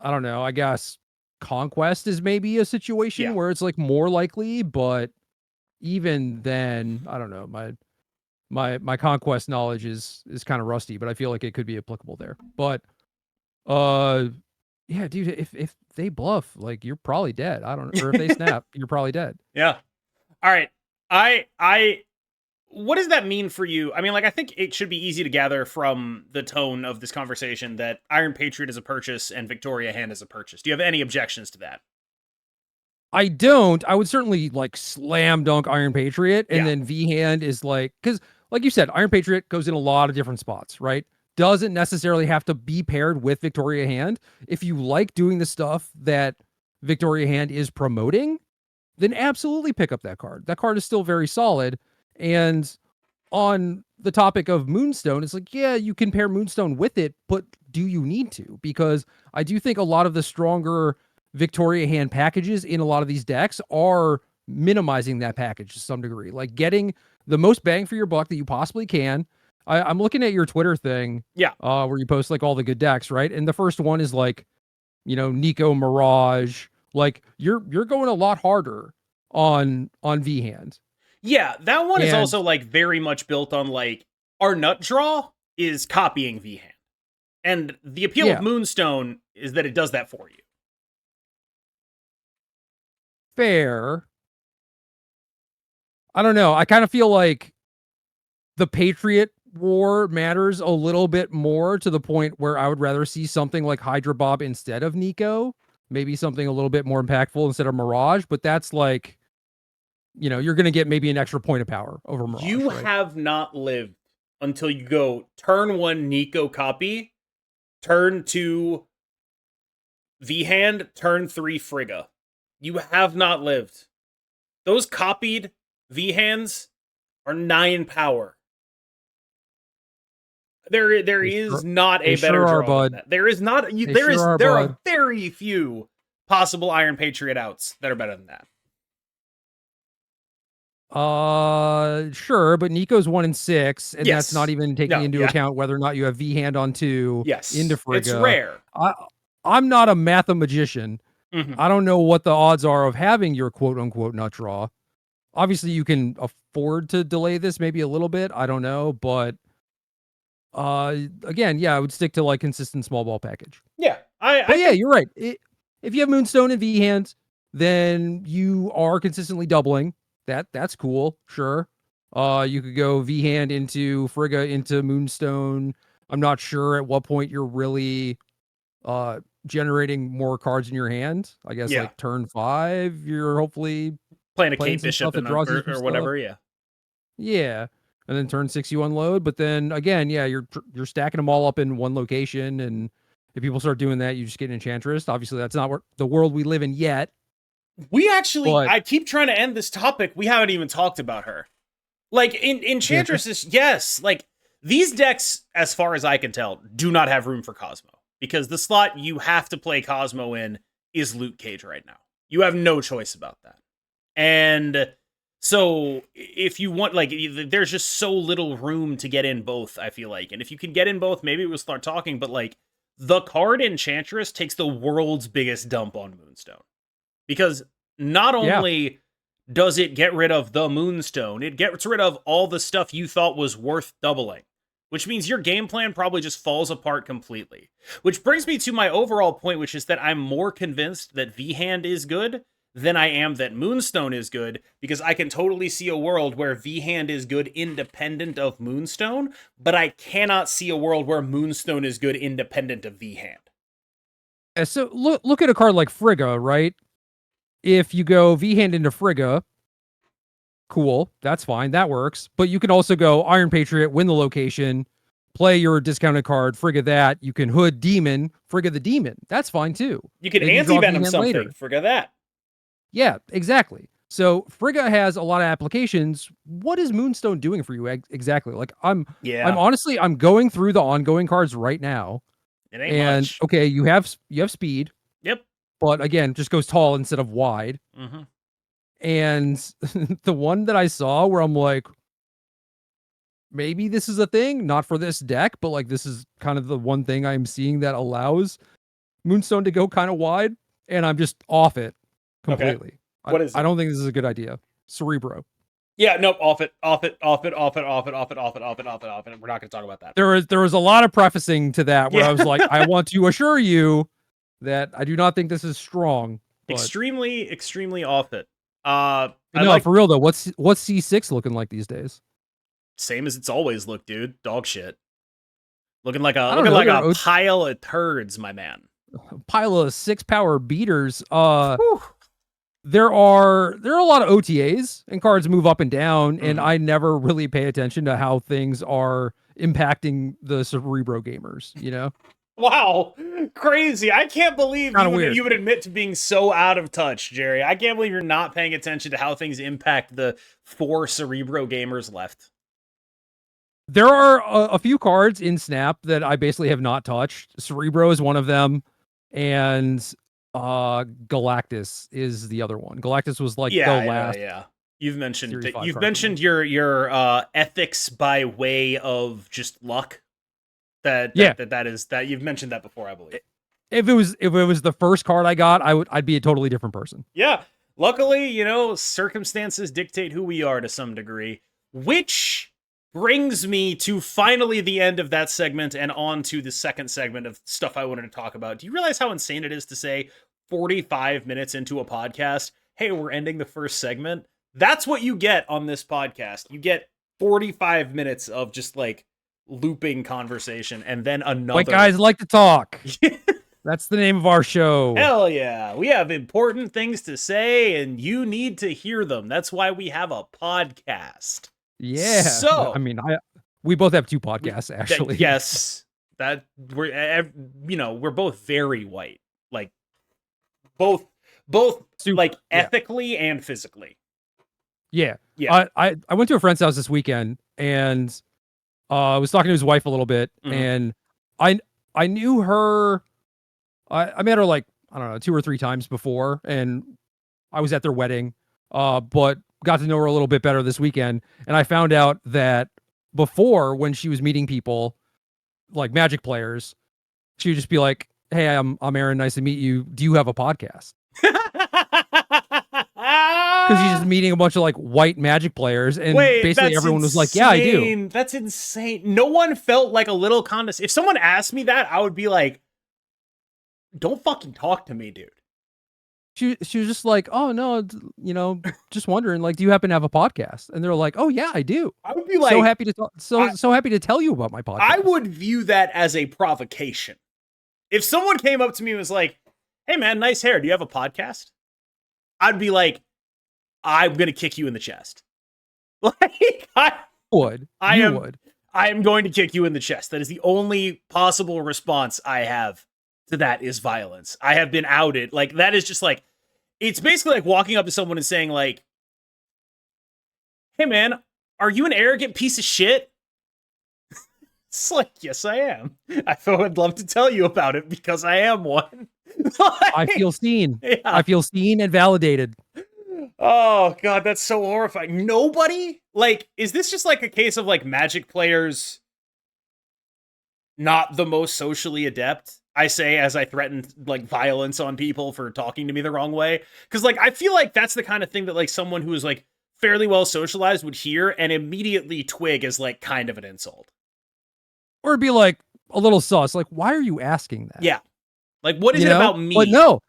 I don't know. I guess Conquest is maybe a situation where it's like more likely, but even then, I don't know. My Conquest knowledge is kind of rusty, but I feel like it could be applicable there. But yeah, dude, if they bluff, like you're probably dead. I don't know. Or if they snap, you're probably dead. Yeah. All right. What does that mean for you? I mean, like, I think it should be easy to gather from the tone of this conversation that Iron Patriot is a purchase and Victoria Hand is a purchase. Do you have any objections to that? I don't. I would certainly like slam dunk Iron Patriot, and then V Hand is like, because like you said, Iron Patriot goes in a lot of different spots, right? Doesn't necessarily have to be paired with Victoria Hand. If you like doing the stuff that Victoria Hand is promoting, then absolutely pick up that card. That card is still very solid. And on the topic of Moonstone, it's like, yeah, you can pair Moonstone with it, but do you need to? Because I do think a lot of the stronger Victoria Hand packages in a lot of these decks are minimizing that package to some degree, like getting the most bang for your buck that you possibly can. I'm looking at your Twitter thing, where you post like all the good decks, right? And the first one is like, Nico Mirage. Like you're going a lot harder on V Hand. Yeah, that one is also like very much built on like our nut draw is copying V Hand, and the appeal of Moonstone is that it does that for you. Fair. I don't know. I kind of feel like the Patriot War matters a little bit more, to the point where I would rather see something like Hydra Bob instead of Nico. maybe something a little bit more impactful instead of Mirage, but that's like, you're going to get maybe an extra point of power over Mirage, You right? have not lived until you go turn 1 Nico copy, turn 2 V-Hand, turn 3 Frigga. You have not lived. Those copied V-Hands are 9 power. There is not a better draw than that. There is not. There are very few possible Iron Patriot outs that are better than that. Sure, but Nico's 1 and 6, and Yes. that's not even taking into account whether or not you have V-Hand on 2 into Frigga. It's rare. I'm not a mathemagician. Mm-hmm. I don't know what the odds are of having your quote-unquote nut draw. Obviously, you can afford to delay this maybe a little bit. I don't know, but again, yeah, I would stick to like consistent small ball package. Yeah, you're right. If you have Moonstone and V-Hand, then you are consistently doubling. That's cool. Sure. You could go V-Hand into Frigga into Moonstone. I'm not sure at what point you're really generating more cards in your hand. I guess like turn 5, you're hopefully playing a Kate Bishop or whatever. Yeah. And then turn 6 you unload, but then again, yeah, you're stacking them all up in one location, and if people start doing that, you just get an Enchantress. Obviously, that's not the world we live in yet. I keep trying to end this topic. We haven't even talked about her. Like Enchantress is yes, like these decks, as far as I can tell, do not have room for Cosmo because the slot you have to play Cosmo in is Loot Cage right now. You have no choice about that, and so if you want, like, there's just so little room to get in both, I feel like. And if you can get in both, maybe we'll start talking, but like the card Enchantress takes the world's biggest dump on Moonstone. Because not only does it get rid of the Moonstone, it gets rid of all the stuff you thought was worth doubling. Which means your game plan probably just falls apart completely. Which brings me to my overall point, which is that I'm more convinced that V-Hand is good than I am that Moonstone is good, because I can totally see a world where V-Hand is good independent of Moonstone, but I cannot see a world where Moonstone is good independent of V-Hand. So look at a card like Frigga, right? If you go V-Hand into Frigga, cool, that's fine, that works. But you can also go Iron Patriot, win the location, play your discounted card, Frigga that. You can Hood Demon, Frigga the Demon. That's fine too. You can anti-venom something, Frigga that. Yeah, exactly. So Frigga has a lot of applications. What is Moonstone doing for you exactly? Like I'm honestly going through the ongoing cards right now. It ain't much. Okay, you have speed. Yep. But again, just goes tall instead of wide. Mm-hmm. And the one that I saw where I'm like, maybe this is a thing, not for this deck, but like this is kind of the one thing I'm seeing that allows Moonstone to go kind of wide, and I'm just off it completely. Okay. What is it? I don't think this is a good idea. Cerebro. Yeah, nope, off it. We're not going to talk about that. There was a lot of prefacing to that where I was like, I want to assure you that I do not think this is strong. But... Extremely off it. For real though, what's C6 looking like these days? Same as it's always looked, dude. Dog shit. Looking like a pile of turds, my man. A pile of 6 power beaters. There are a lot of OTAs and cards move up and down, and I never really pay attention to how things are impacting the Cerebro gamers, you know? Wow, crazy. I can't believe you would admit to being so out of touch, Jerry. I can't believe you're not paying attention to how things impact the 4 Cerebro gamers left. There are a few cards in Snap that I basically have not touched. Cerebro is one of them, and Galactus is the other one. Galactus was like the last. Yeah. You've mentioned your ethics by way of just luck. That you've mentioned that before, I believe. If it was the first card I got, I'd be a totally different person. Yeah. Luckily, circumstances dictate who we are to some degree, which brings me to finally the end of that segment and on to the second segment of stuff I wanted to talk about. Do you realize how insane it is to say 45 minutes into a podcast, hey, we're ending the first segment? That's what you get on this podcast. You get 45 minutes of just like looping conversation and then another. White guys like to talk. That's the name of our show. Hell yeah. We have important things to say and you need to hear them. That's why we have a podcast. Yeah. I So, mean, we both have two podcasts, actually. yes, that we're both very white. Like both Super, like yeah. ethically and physically. Yeah. Yeah. I went to a friend's house this weekend and I was talking to his wife a little bit, and I knew her. I met her like, I don't know, 2 or 3 times before, and I was at their wedding. But got to know her a little bit better this weekend, and I found out that before, when she was meeting people like Magic players, she would just be like, "Hey, I'm Aaron. Nice to meet you. Do you have a podcast?" Because she's just meeting a bunch of like white Magic players, and basically everyone was like, "Yeah, I do." That's insane. No one felt like a little condescending. If someone asked me that, I would be like, "Don't fucking talk to me, dude." She was just like, "Oh no, just wondering, like, do you happen to have a podcast?" And they're like, "Oh yeah, I do." I would be like, so happy to so happy to tell you about my podcast. I would view that as a provocation. If someone came up to me and was like, "Hey man, nice hair. Do you have a podcast?" I'd be like, "I'm gonna kick you in the chest." Like I would. I am going to kick you in the chest. That is the only possible response I have to that is violence. I have been outed. Like that is just like, it's basically like walking up to someone and saying like, "Hey man, are you an arrogant piece of shit?" It's like, yes, I am. I thought I'd love to tell you about it because I am one. Like, I feel seen. Yeah. I feel seen and validated. Oh god, that's so horrifying. Nobody, like, is this just like a case of like Magic players not the most socially adept? I say as I threaten like violence on people for talking to me the wrong way. Because like I feel like that's the kind of thing that like someone who is like fairly well socialized would hear and immediately twig as like kind of an insult. Or it'd be like a little sus. Like, why are you asking that? Yeah. Like, what is it about me? But no,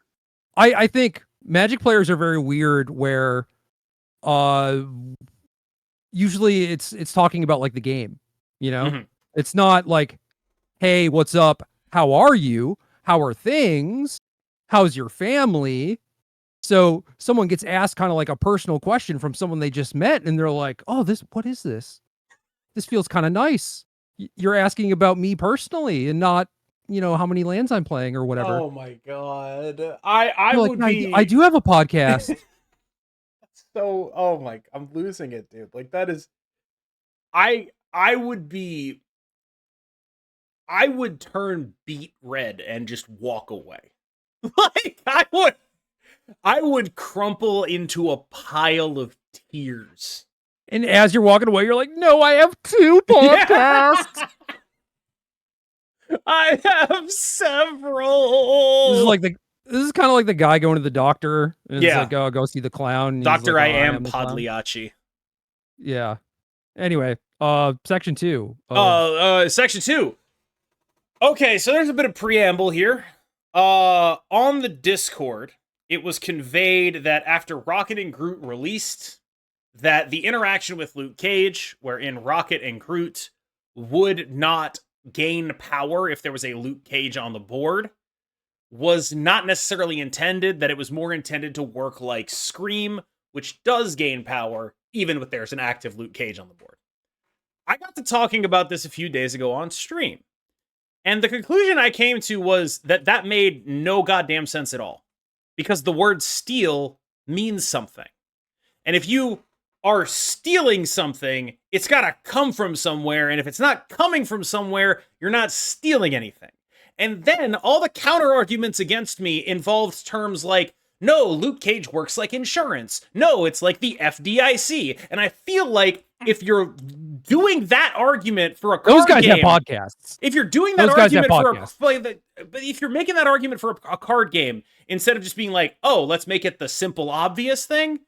I think Magic players are very weird where usually it's talking about like the game, It's not like, "Hey, what's up? How are you? How are things? How's your family?" So someone gets asked kind of like a personal question from someone they just met, and they're like, "Oh, what is this? This feels kind of nice. You're asking about me personally and not, how many lands I'm playing or whatever." Oh my god. I would be... I do have a podcast. So, oh my, I'm losing it, dude. Like that is, I would turn beet red and just walk away. Like I would crumple into a pile of tears. And as you're walking away, you're like, "No, I have 2 podcasts." Yeah. I have several. This is kind of like the guy going to the doctor. And it's like, "Oh, go see the clown." Doctor, like, I am Podliachi. Yeah. Anyway, section 2. Section 2. Okay, so there's a bit of preamble here. On the Discord, it was conveyed that after Rocket and Groot released, that the interaction with Luke Cage, wherein Rocket and Groot would not gain power if there was a Luke Cage on the board, was not necessarily intended, that it was more intended to work like Scream, which does gain power, even if there's an active Luke Cage on the board. I got to talking about this a few days ago on stream, and the conclusion I came to was that that made no goddamn sense at all, because the word steal means something. And if you are stealing something, it's got to come from somewhere, and if it's not coming from somewhere, you're not stealing anything. And then all the counter arguments against me involved terms like, "No, Luke Cage works like insurance. No, it's like the FDIC." And I feel like if you're doing that argument for a card those guys game, have podcasts. If you're doing that argument but if you're making that argument for a card game, instead of just being like, "Oh, let's make it the simple, obvious thing,"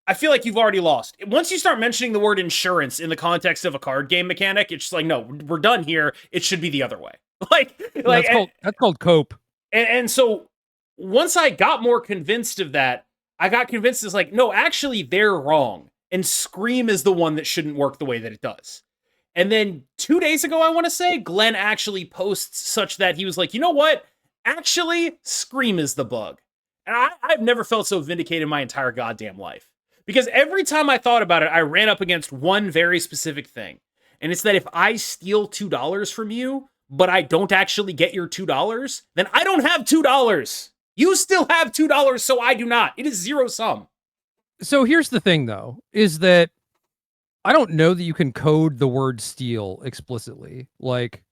I feel like you've already lost. Once you start mentioning the word insurance in the context of a card game mechanic, it's just like, no, we're done here. It should be the other way. That's called cope. And so once I got more convinced of that, I got convinced it's like, no, actually they're wrong. And Scream is the one that shouldn't work the way that it does. And then 2 days ago, I want to say, Glenn actually posts such that he was like, "You know what? Actually, Scream is the bug. And I've never felt so vindicated in my entire goddamn life. Because every time I thought about it, I ran up against one very specific thing. And it's that if I steal $2 from you, but I don't actually get your $2, then I don't have $2. You still have $2, so I do not. It is zero sum. So here's the thing, though, is that I don't know that you can code the word steal explicitly. Like,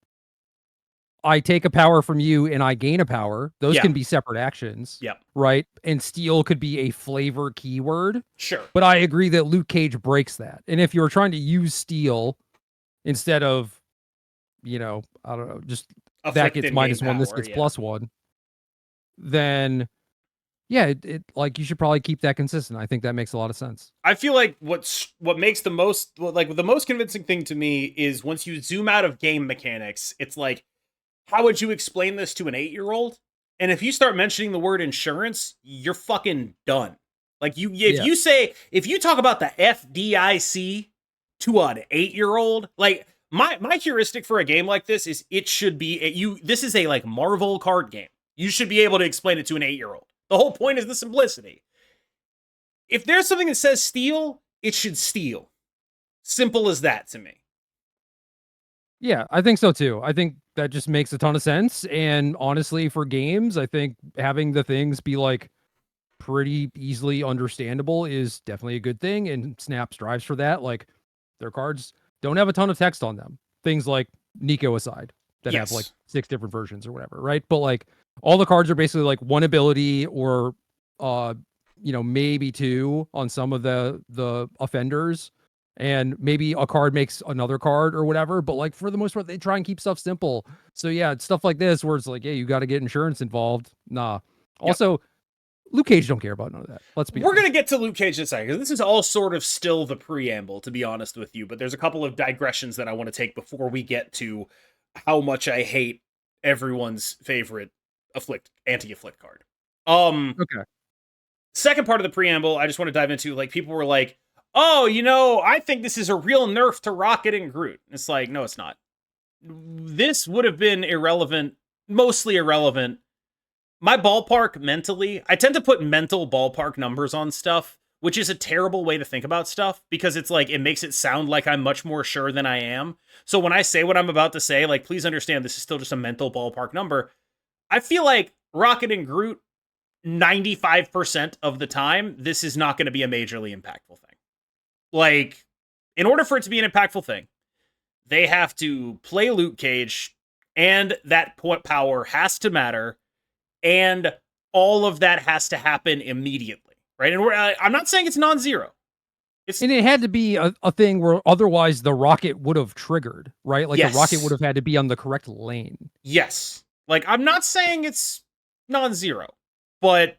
I take a power from you and I gain a power. Those Yeah. can be separate actions. Yep. Right? And steal could be a flavor keyword. Sure. But I agree that Luke Cage breaks that. And if you're trying to use steal instead of, I don't know, just that gets -1, this gets +1, then yeah, it like you should probably keep that consistent. I think that makes a lot of sense. I feel like what makes the most convincing thing to me is once you zoom out of game mechanics, it's like, how would you explain this to an 8-year-old? And if you start mentioning the word insurance, you're fucking done. Like if you talk about the FDIC to an 8-year-old, like my heuristic for a game like this is it should be this is a like Marvel card game. You should be able to explain it to an 8-year-old. The whole point is the simplicity. If there's something that says steal, it should steal. Simple as that to me. Yeah, I think so too. I think that just makes a ton of sense. And honestly, for games, I think having the things be like pretty easily understandable is definitely a good thing. And Snap strives for that. Like, their cards don't have a ton of text on them. Things like Nico aside that have like 6 different versions or whatever, right? But like all the cards are basically like one ability or maybe 2 on some of the offenders, and maybe a card makes another card or whatever. But like for the most part, they try and keep stuff simple. So yeah, it's stuff like this where it's like, yeah, you got to get insurance involved. Nah. Also, Luke Cage don't care about none of that. We're going to get to Luke Cage in a second, because this is all sort of still the preamble, to be honest with you. But there's a couple of digressions that I want to take before we get to how much I hate everyone's favorite anti-afflict card. Okay. Second part of the preamble, I just want to dive into, like, people were like, oh, I think this is a real nerf to Rocket and Groot. It's like, no, it's not. This would have been irrelevant, mostly irrelevant. My ballpark mentally, I tend to put mental ballpark numbers on stuff, which is a terrible way to think about stuff, because it's like, it makes it sound like I'm much more sure than I am. So when I say what I'm about to say, like, please understand this is still just a mental ballpark number. I feel like Rocket and Groot, 95% of the time, this is not going to be a majorly impactful thing. Like, in order for it to be an impactful thing, they have to play Luke Cage, and that point power has to matter, and all of that has to happen immediately, right? And I'm not saying it's non-zero. And it had to be a thing where otherwise the rocket would have triggered, right? Like the rocket would have had to be on the correct lane. Yes. Like, I'm not saying it's non-zero, but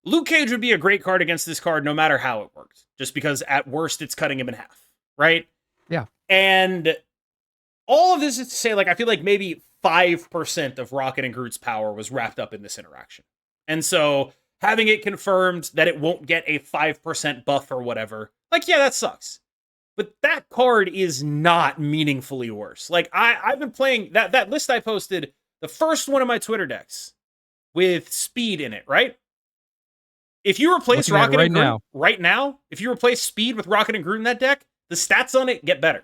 Luke Cage would be a great card against this card no matter how it worked, just because at worst it's cutting him in half, right? Yeah. And all of this is to say, like, I feel like maybe 5% of Rocket and Groot's power was wrapped up in this interaction. And so having it confirmed that it won't get a 5% buff or whatever, like, yeah, that sucks. But that card is not meaningfully worse. Like, I've been playing that list I posted, the first one of my Twitter decks with speed in it, right? If you replace Rocket and Groot right now, if you replace speed with Rocket and Groot in that deck, the stats on it get better.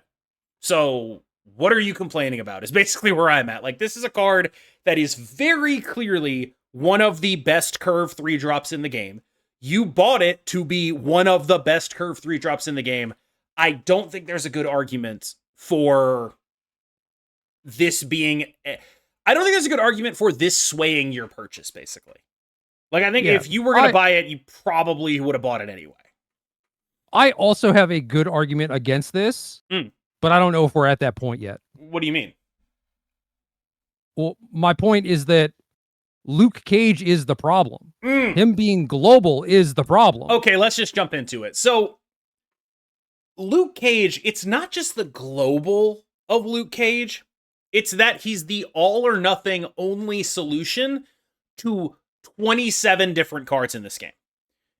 So what are you complaining about is basically where I'm at. Like, this is a card that is very clearly one of the best curve 3-drops in the game. You bought it to be one of the best curve 3-drops in the game. I don't think there's a good argument for this being... I don't think there's a good argument for this swaying your purchase, basically. Like, I think if you were going to buy it, you probably would have bought it anyway. I also have a good argument against this, but I don't know if we're at that point yet. What do you mean? Well, my point is that Luke Cage is the problem. Him being global is the problem. Okay, let's just jump into it. So, Luke Cage, it's not just the global of Luke Cage. It's that he's the all or nothing only solution to 27 different cards in this game.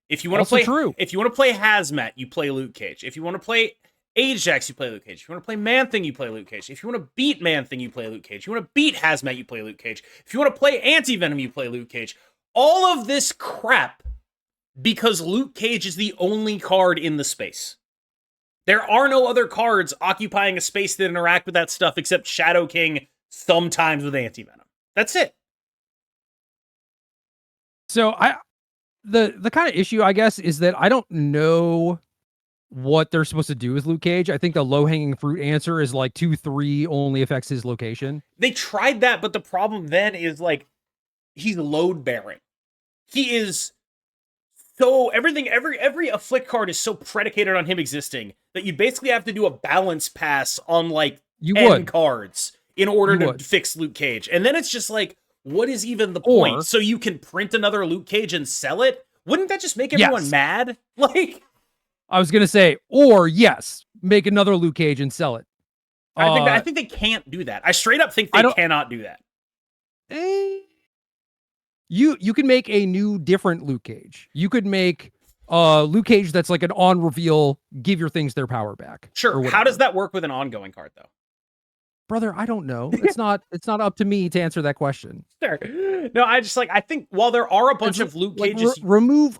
If you want to play, if you want to play Hazmat, you play Luke Cage. If you want to play Ajax, you play Luke Cage. If you want to play Man-Thing, you play Luke Cage. If you want to beat Man-Thing, you play Luke Cage. If you want to beat Hazmat, you play Luke Cage. If you want to play Anti-Venom, you play Luke Cage. All of this crap because Luke Cage is the only card in the space. There are no other cards occupying a space that interact with that stuff except Shadow King, sometimes with Anti-Venom. That's it. So the kind of issue, I guess, is that I don't know what they're supposed to do with Luke Cage. I think the low-hanging fruit answer is like 2/3 only affects his location. They tried that, but the problem then is like he's load bearing. He is so every afflict card is so predicated on him existing that you basically have to do a balance pass on like 10 cards in order to fix Luke Cage. And then it's just like, what is even the point? So you can print another Luke Cage and sell it? Wouldn't that just make everyone mad? Like, I was gonna say, or yes, make another Luke Cage and sell it. I think they can't do that. I straight up think they cannot do that. You can make a new, different Luke Cage. You could make Luke Cage that's like an on reveal, give your things their power back. Sure. How does that work with an ongoing card though? Brother, I don't know. It's not up to me to answer that question. Sure. No, I think while there are a bunch of Luke Cages, remove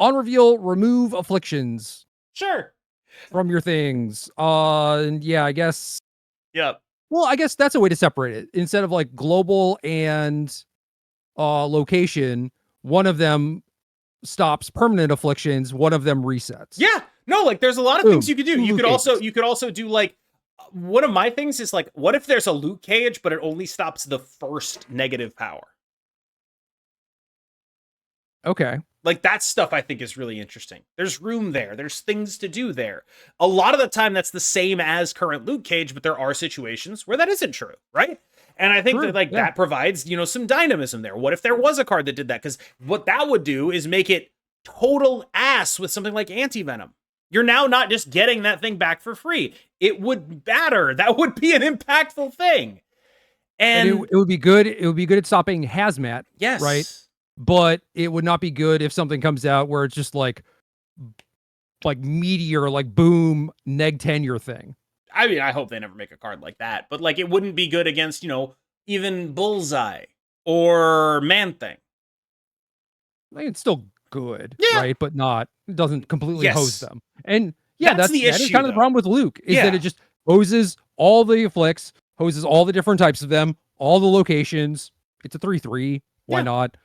on reveal, remove afflictions. Sure. From your things. And yeah, I guess. Yep. Well, I guess that's a way to separate it. Instead of like global and location, one of them stops permanent afflictions, one of them resets. Yeah. No, like there's a lot of things you could do. You could also do like one of my things is like, what if there's a Luke Cage, but it only stops the first negative power? Okay. Like that stuff I think is really interesting. There's room there. There's things to do there. A lot of the time that's the same as current Luke Cage, but there are situations where that isn't true, right? And I think that like that provides, some dynamism there. What if there was a card that did that? Because what that would do is make it total ass with something like Anti-Venom. You're now not just getting that thing back for free. It would matter. That would be an impactful thing. And it would be good. It would be good at stopping Hazmat. Yes. Right. But it would not be good if something comes out where it's just like meteor, like boom, neg tenure thing. I mean, I hope they never make a card like that. But like, it wouldn't be good against, even Bullseye or Man-Thing. I mean, it's still good, right? But it doesn't completely hose them. And that's the issue. That is kind of the problem with Luke, is that it just hoses all the afflicts, hoses all the different types of them, all the locations. It's a 3/3. Why not?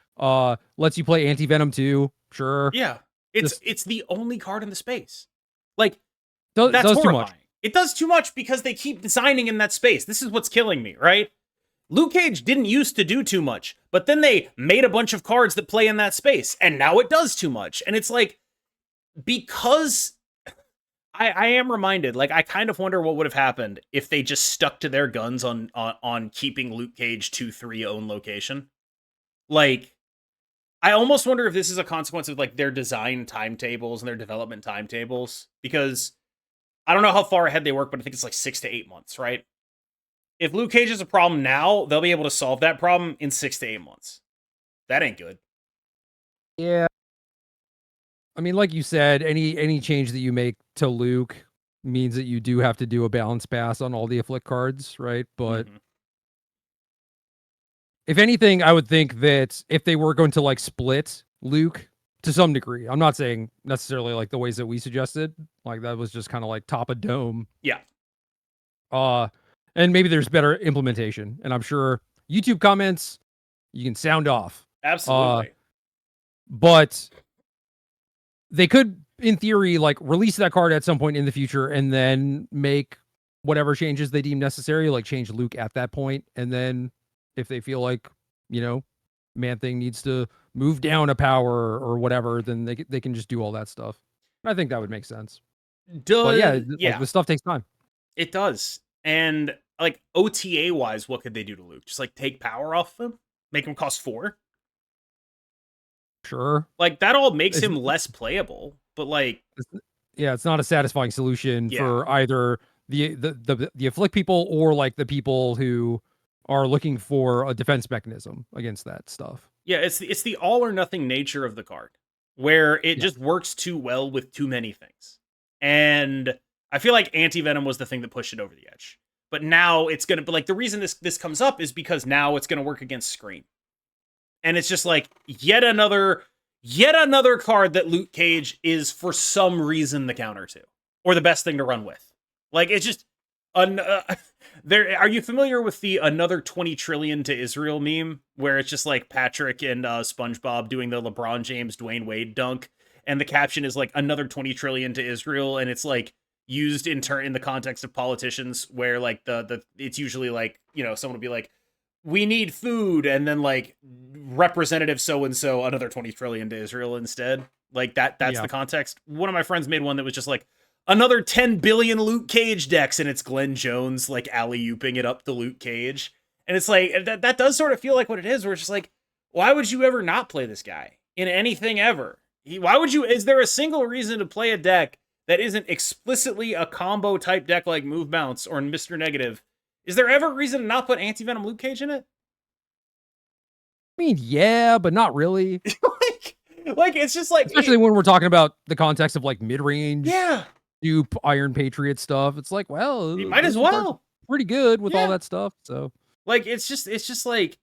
Lets you play Anti-Venom too. Sure. Yeah. It's the only card in the space. Like, that's horrifying. Too much. It does too much because they keep designing in that space. This is what's killing me, right? Luke Cage didn't used to do too much, but then they made a bunch of cards that play in that space, and now it does too much. And it's like, because I am reminded, like, I kind of wonder what would have happened if they just stuck to their guns on keeping Luke Cage 2/3 own location. Like, I almost wonder if this is a consequence of like their design timetables and their development timetables, because I don't know how far ahead they work, but I think it's like 6 to 8 months, right? If Luke Cage is a problem now, they'll be able to solve that problem in 6 to 8 months. That ain't good. Yeah. I mean, like you said, any change that you make to Luke means that you do have to do a balance pass on all the afflict cards, right? But if anything, I would think that if they were going to like split Luke to some degree, I'm not saying necessarily like the ways that we suggested, like that was just kind of like top of dome. Yeah. And maybe there's better implementation, and I'm sure YouTube comments, you can sound off. Absolutely. But they could, in theory, like release that card at some point in the future and then make whatever changes they deem necessary, like change Luke at that point. And then if they feel like, Man-Thing needs to move down a power or whatever, then they can just do all that stuff. I think that would make sense. But like, this stuff takes time. It does. And like OTA wise, what could they do to Luke? Just like take power off him? Make him cost 4? Sure. Like that all makes him less playable, but like it's not a satisfying solution for either the afflict people or like the people who are looking for a defense mechanism against that stuff. Yeah, it's the all or nothing nature of the card, where it just works too well with too many things. And I feel like Anti-Venom was the thing that pushed it over the edge. But now it's going to, but like the reason this comes up is because now it's going to work against Scream. And it's just like yet another card that Luke Cage is for some reason the counter to, or the best thing to run with. Like it's just there. Are you familiar with the another 20 trillion to Israel meme, where it's just like Patrick and SpongeBob doing the LeBron James Dwayne Wade dunk, and the caption is like another 20 trillion to Israel, and it's like used in the context of politicians, where like the it's usually like, you know, someone would be like, we need food, and then like representative so and so another 20 trillion to Israel instead. Like that's the context. One of my friends made one that was just like another 10 billion Luke Cage decks, and it's Glenn Jones like alley-ooping it up to Luke Cage. And it's like that does sort of feel like what it is, where it's just like, why would you ever not play this guy in anything ever? Why would you? Is there a single reason to play a deck that isn't explicitly a combo type deck like Move Bounce or Mr. Negative? Is there ever a reason to not put Anti-Venom Luke Cage in it? I mean, yeah, but not really. like it's just like, especially when we're talking about the context of like mid-range, yeah, dupe Iron Patriot stuff. It's like, well, you might as well. Pretty good with all that stuff. So like it's just like,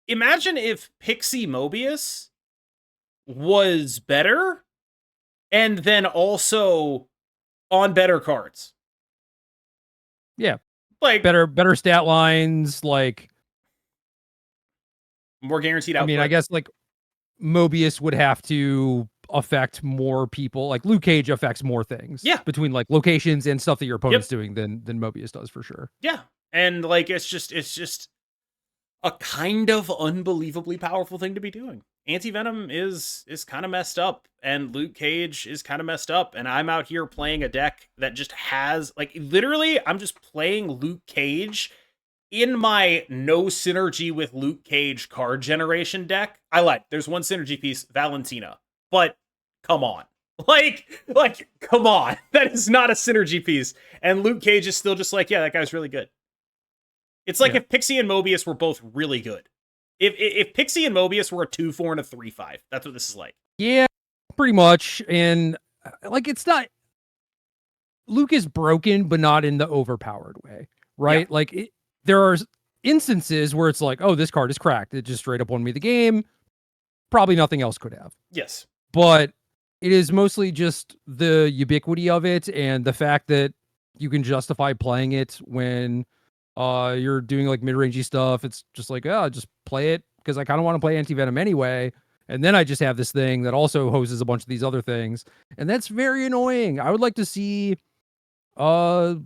imagine if Pixie Mobius was better and then also on better cards. Yeah. Like better stat lines, like more guaranteed output. I mean, I guess like Mobius would have to affect more people. Like Luke Cage affects more things. Yeah. Between like locations and stuff that your opponent's doing than Mobius does for sure. Yeah. And like it's just a kind of unbelievably powerful thing to be doing. Anti-Venom is kind of messed up, and Luke Cage is kind of messed up, and I'm out here playing a deck that just has, like, literally, I'm just playing Luke Cage in my no synergy with Luke Cage card generation deck. I lied. There's one synergy piece, Valentina. But come on. Like, come on. That is not a synergy piece. And Luke Cage is still just like, yeah, that guy's really good. It's like if Pixie and Mobius were both really good. If Pixie and Mobius were a 2-4 and a 3-5, that's what this is like. Yeah, pretty much. And like, it's not, Luke is broken, but not in the overpowered way, right? Yeah. Like there are instances where it's like, oh, this card is cracked. It just straight up won me the game. Probably nothing else could have. Yes. But it is mostly just the ubiquity of it and the fact that you can justify playing it when you're doing like mid-rangey stuff. It's just like, oh, just play it because I kind of want to play Anti-Venom anyway. And then I just have this thing that also hoses a bunch of these other things. And that's very annoying. I would like to see, I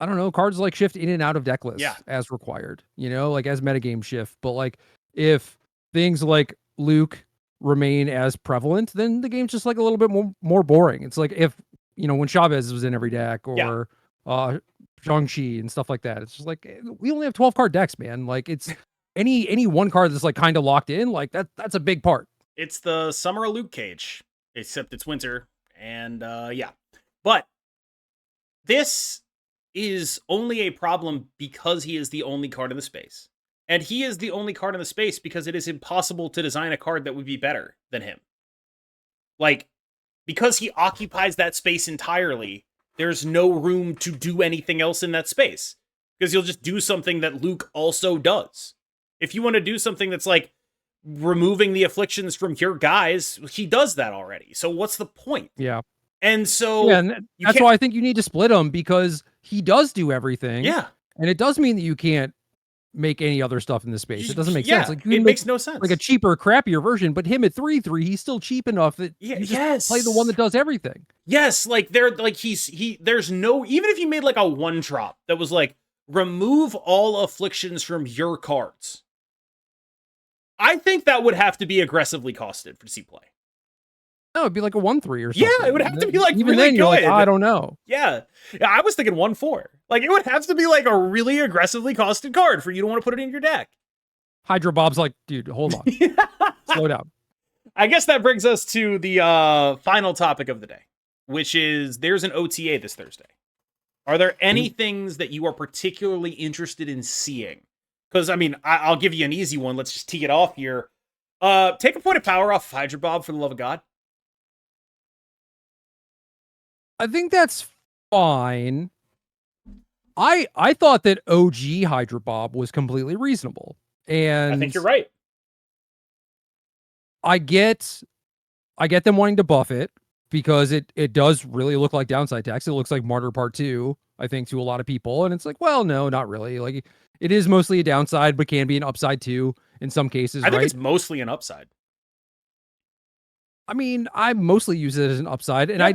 don't know, cards like shift in and out of deck lists as required, you know, like as metagame shift. But like if things like Luke remain as prevalent, then the game's just like a little bit more boring. It's like if, you know, when Chavez was in every deck or Zhangxi and stuff like that. It's just like, we only have 12 card decks, man. Like it's any one card that's like kind of locked in, like that's a big part. It's the summer of Luke Cage, except it's winter. And but this is only a problem because he is the only card in the space. And he is the only card in the space because it is impossible to design a card that would be better than him. Like, because he occupies that space entirely, there's no room to do anything else in that space. Because you'll just do something that Luke also does. If you want to do something that's like removing the afflictions from your guys, he does that already. So what's the point? Yeah. And so and that's why I think you need to split him, because he does do everything. Yeah. And it does mean that you can't make any other stuff in this space. It doesn't make sense. Like it makes no sense. Like a cheaper, crappier version, but him at 3/3, he's still cheap enough that you just play the one that does everything. Yes, like there's no, even if you made like a 1-drop that was like remove all afflictions from your cards, I think that would have to be aggressively costed for see play. No, it'd be like a 1/3 or something. Yeah, it would have to be like even really then, you're good. like, I don't know. Yeah, I was thinking 1/4. Like it would have to be like a really aggressively costed card for you to want to put it in your deck. Hydro Bob's like, dude, hold on, slow down. I guess that brings us to the final topic of the day, which is there's an OTA this Thursday. Are there any things that you are particularly interested in seeing? Because I mean, I'll give you an easy one. Let's just tee it off here. Take a point of power off Hydro Bob, for the love of God. I think that's fine. I thought that OG Hydra Bob was completely reasonable. And I think you're right. I get them wanting to buff it because it does really look like downside tax. It looks like Martyr Part 2, I think, to a lot of people. And it's like, well, no, not really. Like, it is mostly a downside, but can be an upside too in some cases, I think right? it's mostly an upside. I mean, I mostly use it as an upside, and I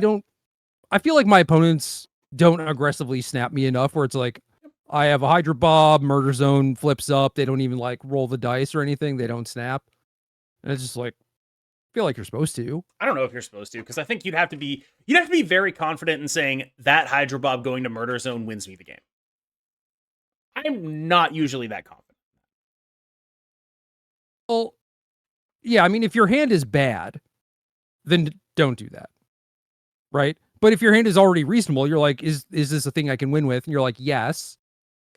feel like my opponents don't aggressively snap me enough where it's like, I have a Hydra Bob, Murder Zone flips up. They don't even like roll the dice or anything. They don't snap. And it's just like, I feel like you're supposed to. I don't know if you're supposed to, because I think you'd have to be very confident in saying that Hydra Bob going to Murder Zone wins me the game. I'm not usually that confident. Well, yeah, I mean, if your hand is bad, then don't do that. Right? But if your hand is already reasonable, you're like, is this a thing I can win with? And you're like, yes.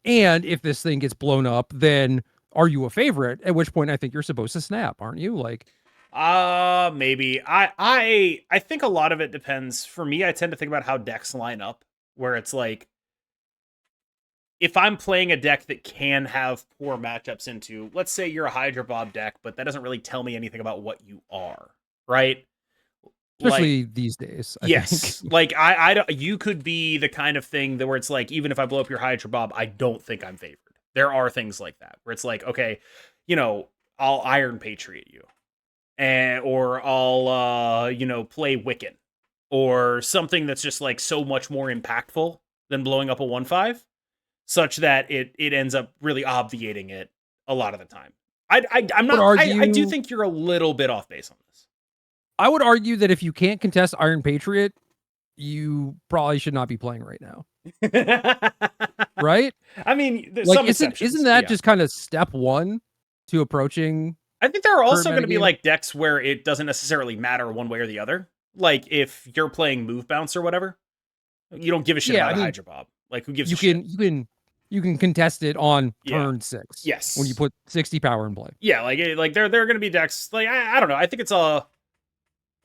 And if this thing gets blown up, then are you a favorite? At which point I think you're supposed to snap, aren't you? Like, Maybe. I think a lot of it depends. For me, I tend to think about how decks line up, where it's like, if I'm playing a deck that can have poor matchups into, let's say you're a Hydra Bob deck, but that doesn't really tell me anything about what you are, right? especially these days. I Yes. think. Like I don't, you could be the kind of thing that where it's like, even if I blow up your Hydra Bob, I don't think I'm favored. There are things like that where it's like, okay, I'll Iron Patriot you. Or I'll play Wiccan. Or something that's just like so much more impactful than blowing up a 1/5, such that it ends up really obviating it a lot of the time. I'm not I do think you're a little bit off base on this. I would argue that if you can't contest Iron Patriot, you probably should not be playing right now. Right? I mean, there's like, some exceptions. Isn't that just kind of step one to approaching? I think there are also going to be like decks where it doesn't necessarily matter one way or the other. Like if you're playing Move Bounce or whatever, you don't give a shit about a Hydra Bob. Like who gives a shit? You can contest it on turn 6. Yes. When you put 60 power in play. Yeah, like there are going to be decks like I don't know. I think it's a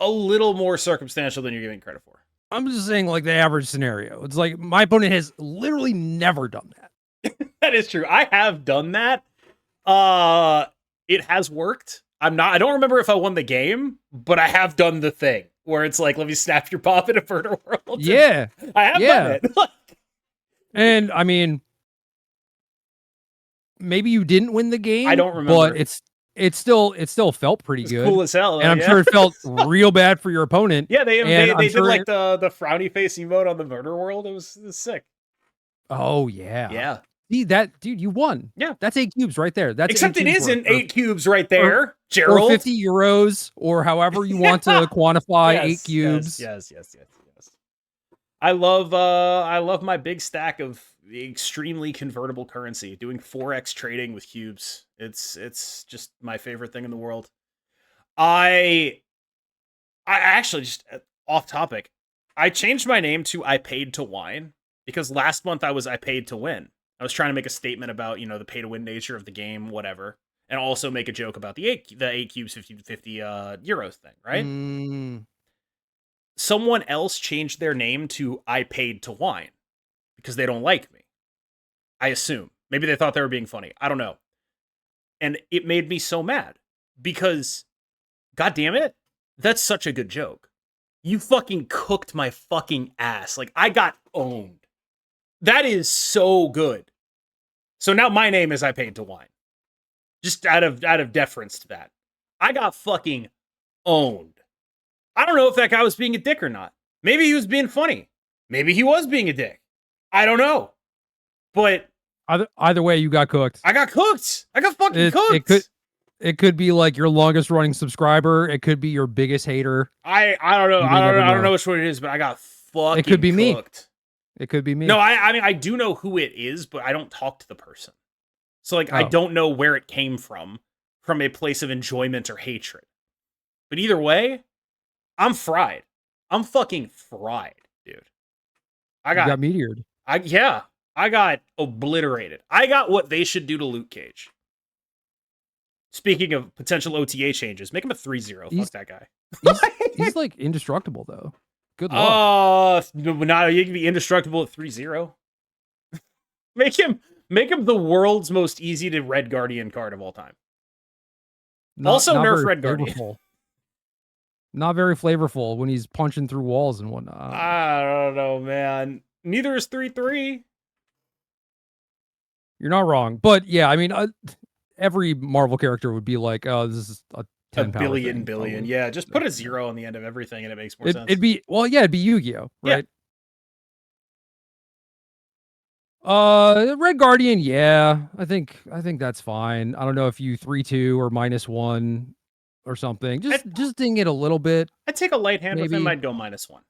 little more circumstantial than you're giving credit for. I'm just saying, like, the average scenario. It's like my opponent has literally never done that. That is true. I have done that. It has worked. I don't remember if I won the game, but I have done the thing where it's like, let me snap your pop in a Murder World. Yeah. I have done it. And I mean, maybe you didn't win the game. I don't remember. But it still felt pretty good. Cool as hell. And I'm sure it felt real bad for your opponent. Yeah, they did like the frowny face emote on the Murder World. It was sick. Oh yeah. Yeah. See that, dude, you won. Yeah. That's 8 cubes right there. That's Except it isn't 8 cubes right there, Gerald. Or 50 euros, or however you want to quantify 8 cubes. Yes. I love my big stack of extremely convertible currency. Doing 4x trading with cubes. It's just my favorite thing in the world. I actually, just off topic, I changed my name to I Paid to Wine because last month I paid to win. I was trying to make a statement about, the pay to win nature of the game, whatever, and also make a joke about the 8 cubes 50 euros thing, right? Someone else changed their name to I Paid to Wine because they don't like me. I assume. Maybe they thought they were being funny. I don't know. And it made me so mad because, god damn it, that's such a good joke. You fucking cooked my fucking ass. Like, I got owned. That is so good. So now my name is I Paid to Wine. Just out of deference to that. I got fucking owned. I don't know if that guy was being a dick or not. Maybe he was being funny. Maybe he was being a dick. I don't know. But either way, you got cooked. I got cooked. I got fucking cooked. It could be like your longest running subscriber. It could be your biggest hater. I don't know. I don't know which one it is, but I got fucking It could be cooked. It could be me. No, I mean, I do know who it is, but I don't talk to the person. So, like, I don't know where it came from a place of enjoyment or hatred. But either way, I'm fried. I'm fucking fried, dude. You got meteored. I got obliterated. I got what they should do to Luke Cage. Speaking of potential OTA changes, make him a 3-0. Fuck that guy. He's like indestructible, though. Good luck. Now you can be indestructible at 3-0. Make him the world's most easy to Red Guardian card of all time. Not Nerf very Red Guardian. flavorful. Not very flavorful when he's punching through walls and whatnot. I don't know, man. Neither is 3-3. You're not wrong, but yeah, I mean, every Marvel character would be like, "Oh, this is a 10 billion. Probably. Yeah, just put a 0 on the end of everything, and it makes more sense. It'd be it'd be Yu-Gi-Oh, right? Yeah. Red Guardian, yeah, I think that's fine. I don't know if you 3-2 or -1 or something. Just ding it a little bit. I'd take a light hand with him. Maybe. I'd go -1.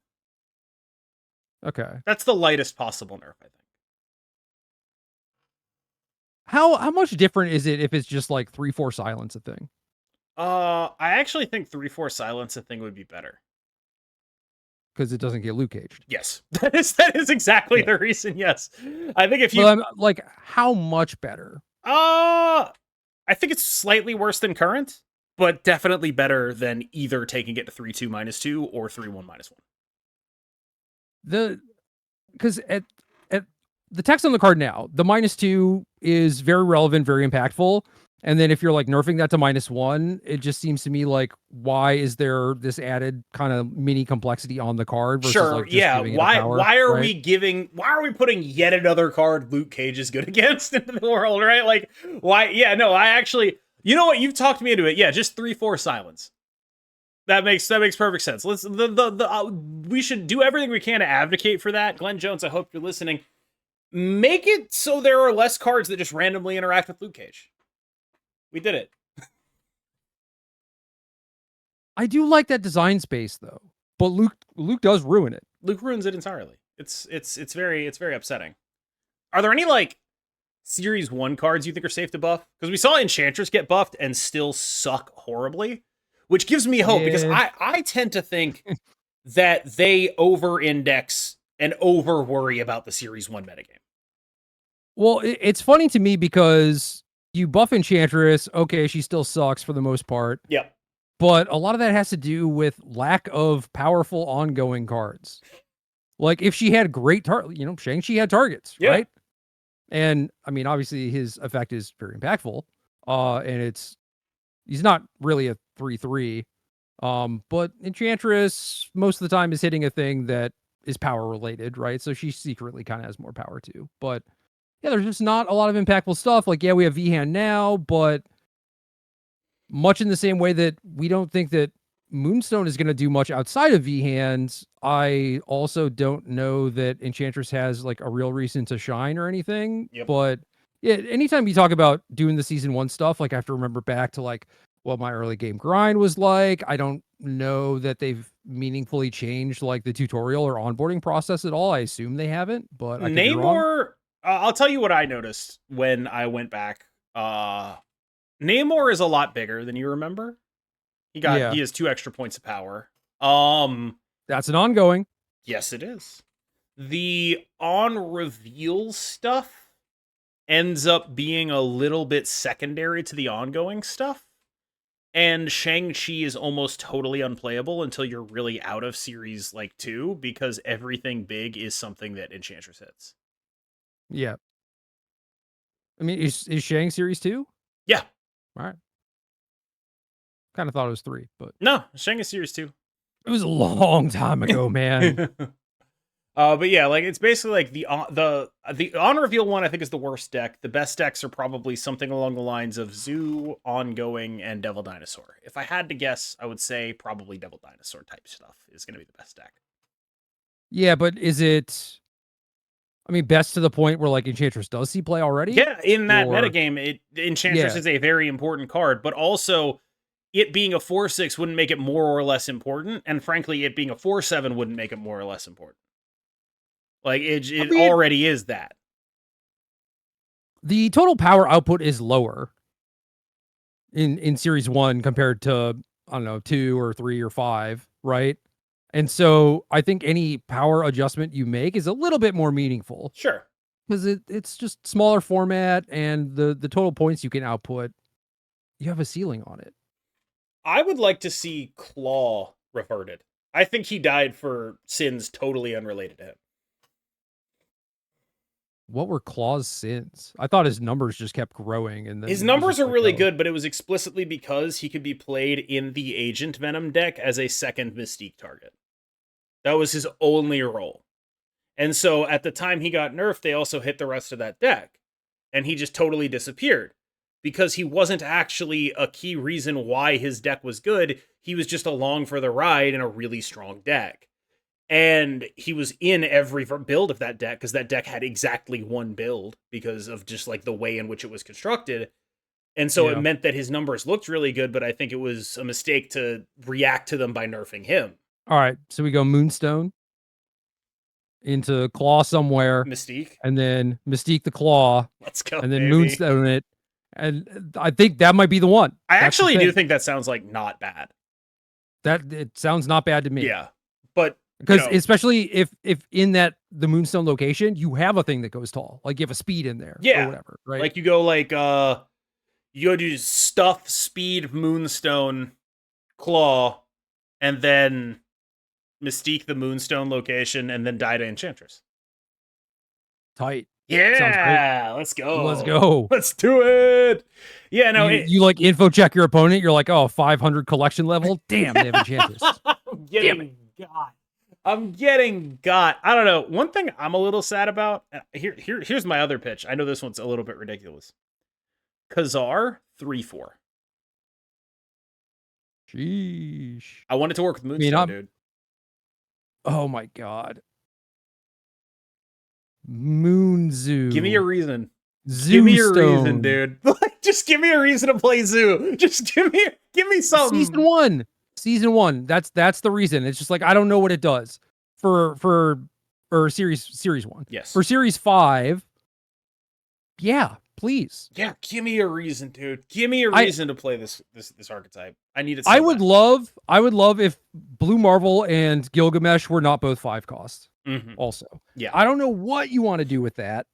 Okay. That's the lightest possible nerf, I think. How much different is it if it's just like 3/4 silence a thing? I actually think 3/4 silence a thing would be better. Because it doesn't get Luke caged. Yes, that is exactly the reason. Yes, I think if you like, how much better? I think it's slightly worse than current, but definitely better than either taking it to 3-2 -2 or 3-1 -1. Because at the text on the card now, the -2 is very relevant, very impactful. And then if you're like nerfing that to -1, it just seems to me like, why is there this added kind of mini complexity on the card? Versus sure, like just yeah. giving it Why power, are right? why are we putting yet another card Luke Cage is good against into the world, right? Like, why? Yeah, no, I actually, you know what? You've talked me into it. Yeah, just 3/4 silence. That makes perfect sense. Let's we should do everything we can to advocate for that. Glenn Jones, I hope you're listening. Make it so there are less cards that just randomly interact with Luke Cage. We did it. I do like that design space though, but Luke does ruin it. Luke ruins it entirely. It's very upsetting. Are there any like Series 1 cards you think are safe to buff? Because we saw Enchantress get buffed and still suck horribly, which gives me hope because I tend to think that they over-index and over-worry about the Series 1 metagame. Well, it's funny to me because you buff Enchantress, okay, she still sucks for the most part. Yep. But a lot of that has to do with lack of powerful ongoing cards. Like if she had great Shang-Chi had targets, right? And I mean, obviously his effect is very impactful. And he's not really a 3/3. But Enchantress most of the time is hitting a thing that is power related, right? So she secretly kind of has more power too. But yeah, there's just not a lot of impactful stuff. Like, yeah, we have V-Hand now, but much in the same way that we don't think that Moonstone is going to do much outside of V-Hands, I also don't know that Enchantress has like a real reason to shine or anything. Yep. But yeah, anytime you talk about doing the season 1 stuff, like I have to remember back to like what my early game grind was like. I don't know that they've meaningfully changed like the tutorial or onboarding process at all. I assume they haven't, but I could be wrong. I'll tell you what I noticed when I went back. Namor is a lot bigger than you remember. He has 2 extra points of power. That's an ongoing. Yes, it is. The on reveal stuff ends up being a little bit secondary to the ongoing stuff. And Shang-Chi is almost totally unplayable until you're really out of series like 2 because everything big is something that Enchantress hits. Yeah. I mean, is Shang series 2? Yeah. All right. Kind of thought it was 3, but no, Shang is series 2. It was a long time ago, man. But yeah, like it's basically like the on reveal one I think is the worst deck. The best decks are probably something along the lines of Zoo, Ongoing, and Devil Dinosaur. If I had to guess, I would say probably Devil Dinosaur type stuff is going to be the best deck. Yeah, but is it? I mean, best to the point where like Enchantress does see play already? Yeah, in that metagame, Enchantress is a very important card, but also it being a 4/6 wouldn't make it more or less important, and frankly, it being a 4/7 wouldn't make it more or less important. Like it already is that. The total power output is lower in series 1 compared to I don't know 2 or 3 or 5, right? And so I think any power adjustment you make is a little bit more meaningful. Sure. Because it's just smaller format and the total points you can output, you have a ceiling on it. I would like to see Claw reverted. I think he died for sins totally unrelated to him. What were Claw's sins? I thought his numbers just kept growing, and then His he was numbers just are like, really "Oh." good, but it was explicitly because he could be played in the Agent Venom deck as a second Mystique target. That was his only role. And so at the time he got nerfed, they also hit the rest of that deck. And he just totally disappeared. Because he wasn't actually a key reason why his deck was good. He was just along for the ride in a really strong deck. And he was in every build of that deck because that deck had exactly one build because of just like the way in which it was constructed. And so it meant that his numbers looked really good, but I think it was a mistake to react to them by nerfing him. All right, so we go Moonstone into Claw somewhere, Mystique. and then Mystique the Claw. Let's go, and then baby. Moonstone it. And I think that might be the one. I actually do think that sounds like not bad. That it sounds not bad to me. Yeah. But because especially if in the Moonstone location, you have a thing that goes tall. Like you have a speed in there or whatever, right? Like you go you go do stuff, speed, Moonstone, Claw, and then Mystique the Moonstone location, and then die to Enchantress. Tight. Yeah, let's go. Let's go. Let's do it. Yeah, no, you like info check your opponent. You're like, oh, 500 collection level. Damn, they have Enchantress. I'm getting got. I don't know. One thing I'm a little sad about. Here's my other pitch. I know this one's a little bit ridiculous. Khazar 3/4. Sheesh. I wanted to work with Moonstone, dude. Oh my god. Moonzoo. Give me a reason. Zoo give me a Stone. reason, dude. Just give me a reason to play Zoo. Just give me something. Season one. That's the reason. It's just like I don't know what it does for series 1. Yes. For series 5. Yeah, please. Yeah, give me a reason, dude. Give me a reason to play this archetype. I need it. So I would love if Blue Marvel and Gilgamesh were not both 5 costs. Also, yeah. I don't know what you want to do with that.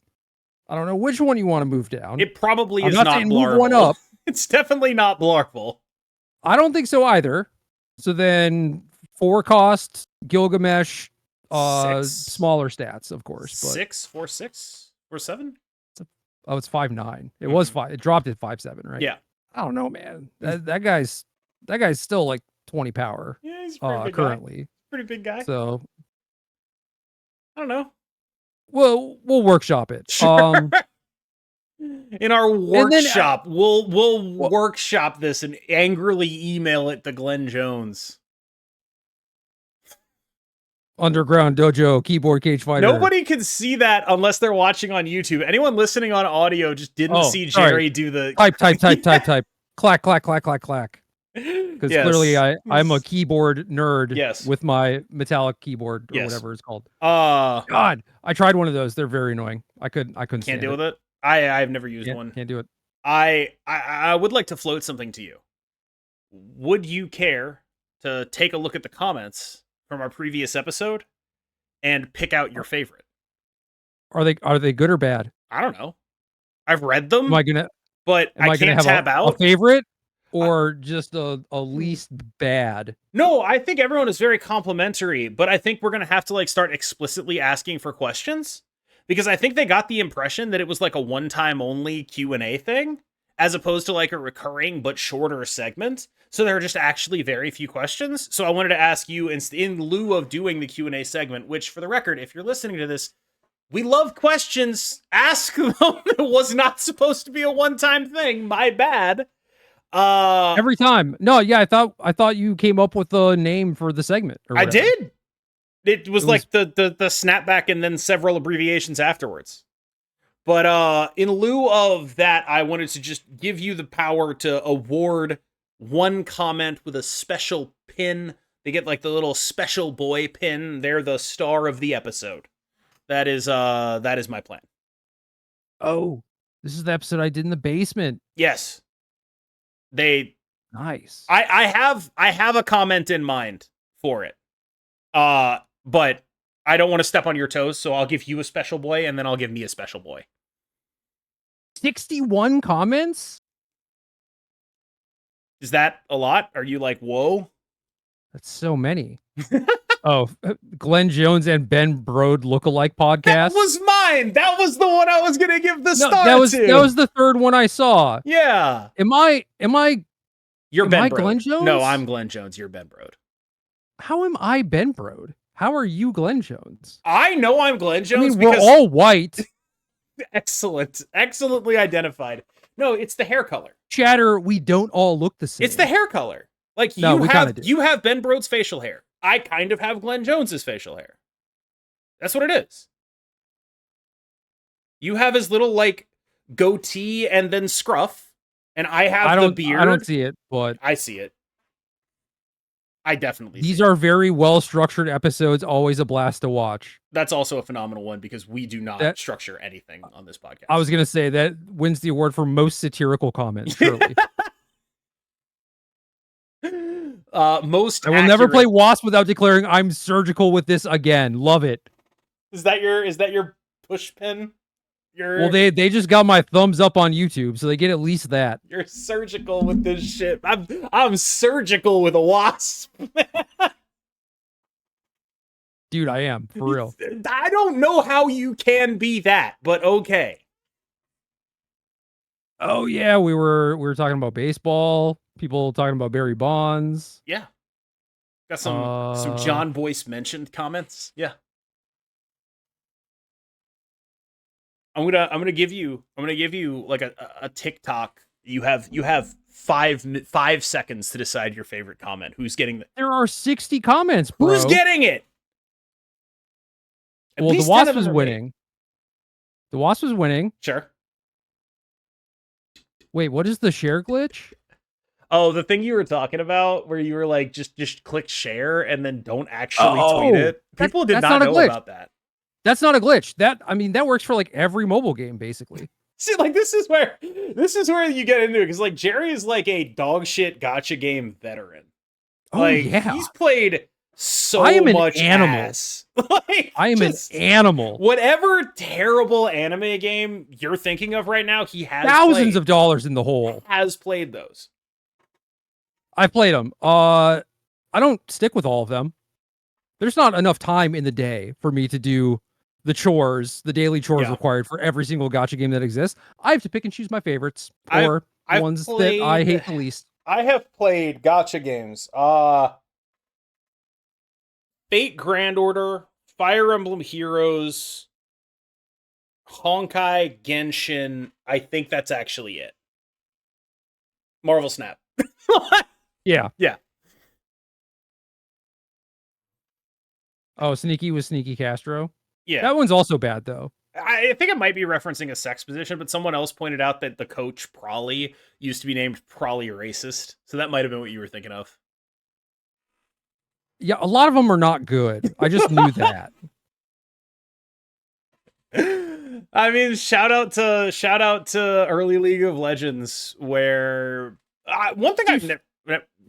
I don't know which one you want to move down. It probably is not Blarvel. Move one up. It's definitely not Blarvel. I don't think so either. So then 4 cost Gilgamesh, smaller stats, of course. But 6, 4, 6, 4, 7. Oh, it's 5.9. It was 5. It dropped at 5.7, right? Yeah. I don't know, man. That guy's still like 20 power. Yeah, he's pretty big currently. Guy. Pretty big guy. So I don't know. We'll workshop it. Sure. In our workshop, we'll workshop this and angrily email it to Glenn Jones. Underground Dojo keyboard cage fighter. Nobody can see that unless they're watching on YouTube. Anyone listening on audio just didn't see Gerry do the type. Clack, clack, clack, clack, clack. Because clearly I'm a keyboard nerd with my metallic keyboard or whatever it's called. God, I tried one of those. They're very annoying. I couldn't Can't deal with it. I've never used one. Can't do it. I would like to float something to you. Would you care to take a look at the comments from our previous episode and pick out your favorite? Are they good or bad? I don't know. I've read them. Am I can't tab out a favorite or just a least bad? No, I think everyone is very complimentary, but I think we're gonna have to start explicitly asking for questions because I think they got the impression that it was like a one-time only Q&A thing as opposed to like a recurring but shorter segment. So there are just actually very few questions. So I wanted to ask you, in lieu of doing the Q&A segment, which for the record, if you're listening to this, we love questions. Ask them. It was not supposed to be a one-time thing. My bad. Every time. No, yeah, I thought you came up with a name for the segment. I did. It was like the snapback and then several abbreviations afterwards. But in lieu of that, I wanted to just give you the power to award one comment with a special pin. They get like the little special boy pin. They're the star of the episode. That is my plan. Oh, this is the episode I did in the basement. Yes. Nice. I have a comment in mind for it. But I don't want to step on your toes, so I'll give you a special boy and then I'll give me a special boy. 61 comments? Is that a lot? Are you like, whoa? That's so many. Oh, Glenn Jones and Ben Brode lookalike That podcast. was mine. That was the one I was gonna give the No, star that was to. the third one I saw. Yeah. Am I You're am Ben I Brode. Glenn Jones? No, I'm Glenn Jones. You're Ben Brode. How am I Ben Brode? How are you Glenn Jones? I know I'm Glenn Jones. I mean, we're all white. Excellent. Excellently identified. No, it's the hair color. Chatter, we don't all look the same. It's the hair color. Like No, we kinda do. you have Ben Brode's facial hair. I kind of have Glenn Jones's facial hair. That's what it is. You have his little like goatee and then scruff, and I have the beard. I don't see it, but I see it. I definitely these see are it. very well structured episodes, always a blast to watch. That's also a phenomenal one because we do not structure anything on this podcast. I was gonna say that wins the award for most satirical comment, surely. Most I will never play Wasp without declaring I'm surgical with this again. Love it. Is that your push pin? Well, they just got my thumbs up on YouTube, so they get at least that. You're surgical with this shit. I'm surgical with a Wasp. Dude, I am, for real. I don't know how you can be that, but okay. Oh yeah, we were talking about baseball. People talking about Barry Bonds. Yeah, got some John Boyce mentioned comments. Yeah, I'm gonna give you like a TikTok. You have 5 seconds to decide your favorite comment. Who's getting There are 60 comments, bro. Who's getting it? Well, the Wasp was winning. The Wasp was winning. Sure. Wait, what is the share glitch? Oh, the thing you were talking about where you were like, just click share and then don't actually tweet it. People did not know about that. That's not a glitch. That works for like every mobile game, basically. See, like this is where you get into it, because like Gerry is like a dog shit gotcha game veteran. Oh like, yeah, he's played so much animal. Ass. Like, I am an animal. Whatever terrible anime game you're thinking of right now, he has thousands of dollars in the hole. Has played those. I've played them. I don't stick with all of them. There's not enough time in the day for me to do the chores, the daily chores required for every single gacha game that exists. I have to pick and choose my favorites, or ones that I hate the least. I have played gacha games. Fate Grand Order, Fire Emblem Heroes, Honkai, Genshin. I think that's actually it. Marvel Snap. Yeah. Yeah. Oh, Sneaky was Sneaky Castro. Yeah. That one's also bad, though. I think it might be referencing a sex position, but someone else pointed out that the coach, Prolly, used to be named Prolly Racist. So that might have been what you were thinking of. Yeah, a lot of them are not good. I just knew that. I mean, shout out to early League of Legends, where one thing I've never...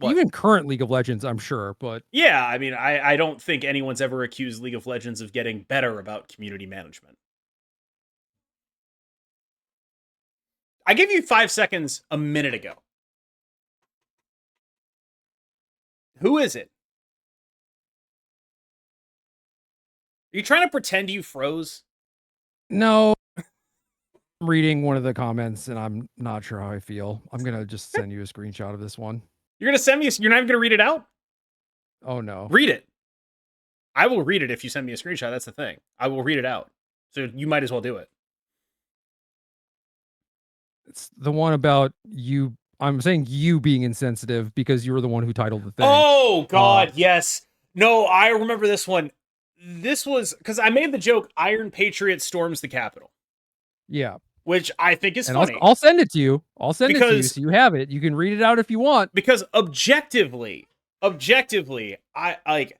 Even current League of Legends, I'm sure, but... Yeah, I mean, I don't think anyone's ever accused League of Legends of getting better about community management. I gave you 5 seconds a minute ago. Who is it? Are you trying to pretend you froze? No. I'm reading one of the comments, and I'm not sure how I feel. I'm going to just send you a screenshot of this one. You're going to send me... You're not even going to read it out? Oh, no. Read it. I will read it if you send me a screenshot. That's the thing. I will read it out. So you might as well do it. It's the one about you. I'm saying you being insensitive because you were the one who titled the thing. Oh, God, yes. No, I remember this one. This was... Because I made the joke, Iron Patriot storms the Capitol. Yeah. Which I think is funny. I'll send it to you. I'll send it to you so you have it. You can read it out if you want. Because objectively, I like...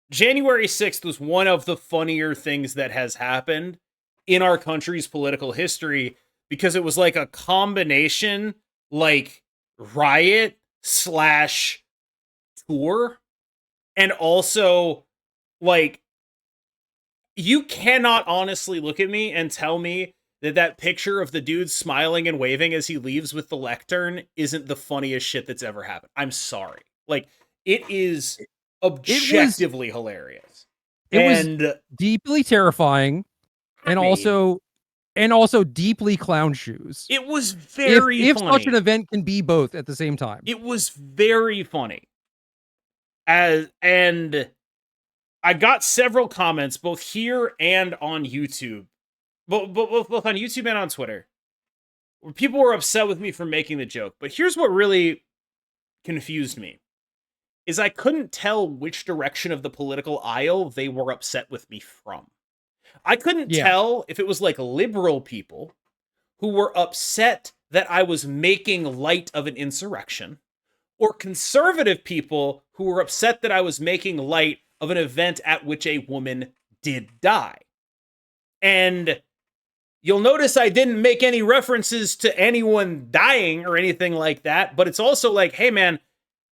January 6th was one of the funnier things that has happened in our country's political history, because it was like a combination, like, riot / tour, and also, like, you cannot honestly look at me and tell me that picture of the dude smiling and waving as he leaves with the lectern isn't the funniest shit that's ever happened. I'm sorry. Like, it is objectively hilarious. It And was deeply terrifying, I and mean, also deeply clown shoes. it was very If such an funny. event can be both at the same time. It was very funny. And I got several comments both here and on YouTube, both on YouTube and on Twitter, where people were upset with me for making the joke. But here's what really confused me: is I couldn't tell which direction of the political aisle they were upset with me from. I couldn't Yeah. tell if it was like liberal people who were upset that I was making light of an insurrection, or conservative people who were upset that I was making light of an event at which a woman did die. And you'll notice I didn't make any references to anyone dying or anything like that, but it's also like, hey man,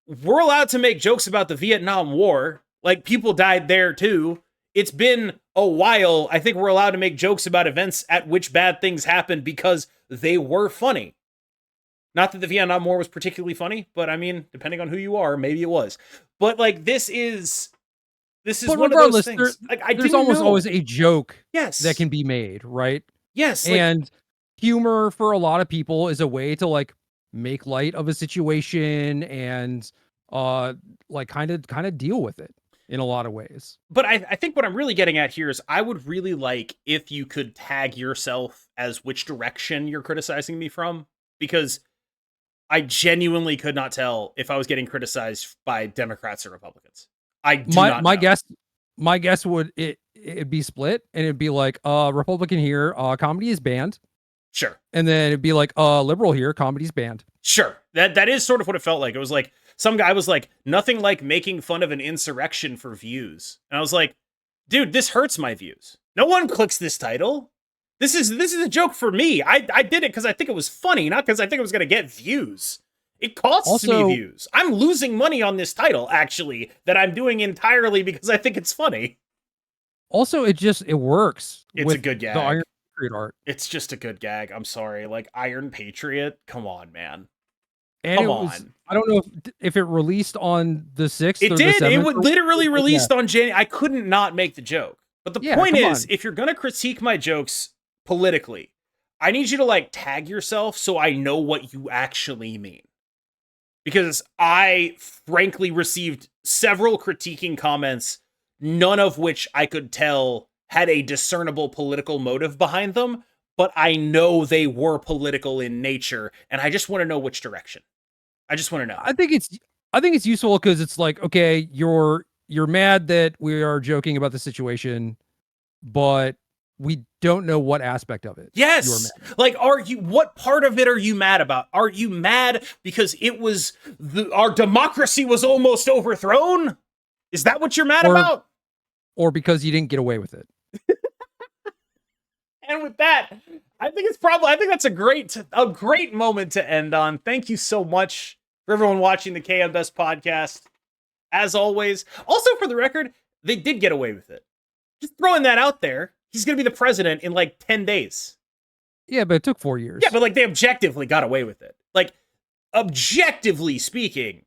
we're allowed to make jokes about the Vietnam War. Like, people died there too. It's been a while. I think we're allowed to make jokes about events at which bad things happened because they were funny. Not that the Vietnam War was particularly funny, but I mean, depending on who you are, maybe it was. But like, this is But one of those regardless, things. Like, there's almost always a joke yes that can be made, right? yes like, And humor for a lot of people is a way to like make light of a situation and like kind of deal with it in a lot of ways. but I think what I'm really getting at here is I would really like if you could tag yourself as which direction you're criticizing me from, because I genuinely could not tell if I was getting criticized by Democrats or Republicans. I do not know. My guess would it'd be split, and it'd be like Republican here, comedy is banned. Sure. And then it'd be like liberal here, comedy's banned. Sure. That is sort of what it felt like. It was like some guy was like, nothing like making fun of an insurrection for views. And I was like, dude, this hurts my views. No one clicks this title. This is a joke for me. I did it because I think it was funny, not because I think it was going to get views. It costs me views. I'm losing money on this title, actually, that I'm doing entirely because I think it's funny. Also, it works. It's a good gag. The Iron Patriot art. It's just a good gag. I'm sorry. Like, Iron Patriot? Come on, man. And Come on. I don't know if it released on the 6th It or did. the 7th. It would literally released on January. I couldn't not make the joke. But the point is, if you're going to critique my jokes politically, I need you to like tag yourself so I know what you actually mean. Because I frankly received several critiquing comments, none of which I could tell had a discernible political motive behind them, but I know they were political in nature, and I just want to know which direction. I just want to know. I think it's useful because it's like, okay, you're mad that we are joking about the situation, but we don't know what aspect of it. Yes. Like, what part of it are you mad about? Are you mad because it was our democracy was almost overthrown? Is that what you're mad about? Or because you didn't get away with it? And with that, I think that's a great moment to end on. Thank you so much for everyone watching the KMBest podcast. As always, also for the record, they did get away with it. Just throwing that out there. He's going to be the president in like 10 days. Yeah, but it took 4 years. Yeah, but like they objectively got away with it. Like, objectively speaking,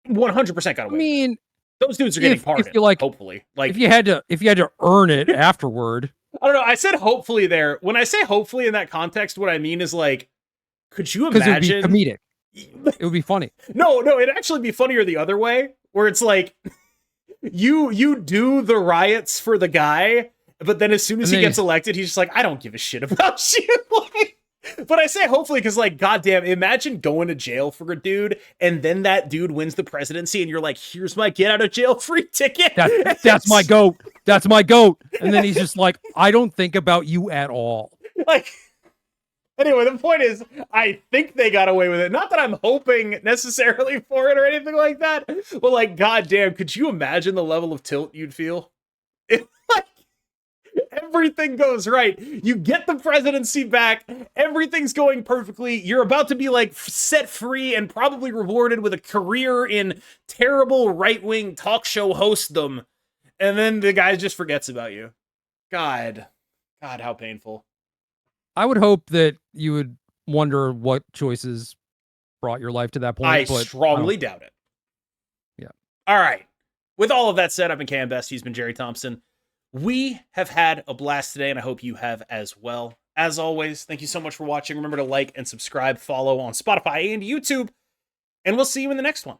100% got away. I mean, with it. Those dudes are getting pardoned. If you like, hopefully, like if you had to earn it afterward. I don't know. I said hopefully there. When I say hopefully in that context, what I mean is like, could you imagine? It would be comedic. It would be funny. No, it'd actually be funnier the other way, where it's like you do the riots for the guy, but then as soon as he gets elected, he's just like, I don't give a shit about you. Like, but I say hopefully because, like, goddamn, imagine going to jail for a dude, and then that dude wins the presidency, and you're like, here's my get out of jail free ticket. That's my goat. That's my goat. And then he's just like, I don't think about you at all. Like, anyway, the point is, I think they got away with it. Not that I'm hoping necessarily for it or anything like that, but like, goddamn, could you imagine the level of tilt you'd feel? If, like, everything goes right. You get the presidency back. Everything's going perfectly. You're about to be like set free and probably rewarded with a career in terrible right-wing talk show hostdom. And then the guy just forgets about you. God, how painful. I would hope that you would wonder what choices brought your life to that point. I strongly doubt it. Yeah. All right. With all of that said, I've been KMBest. He's been Gerry Thompson. We have had a blast today, and I hope you have as well. As always, thank you so much for watching. Remember to like and subscribe, follow on Spotify and YouTube, and we'll see you in the next one.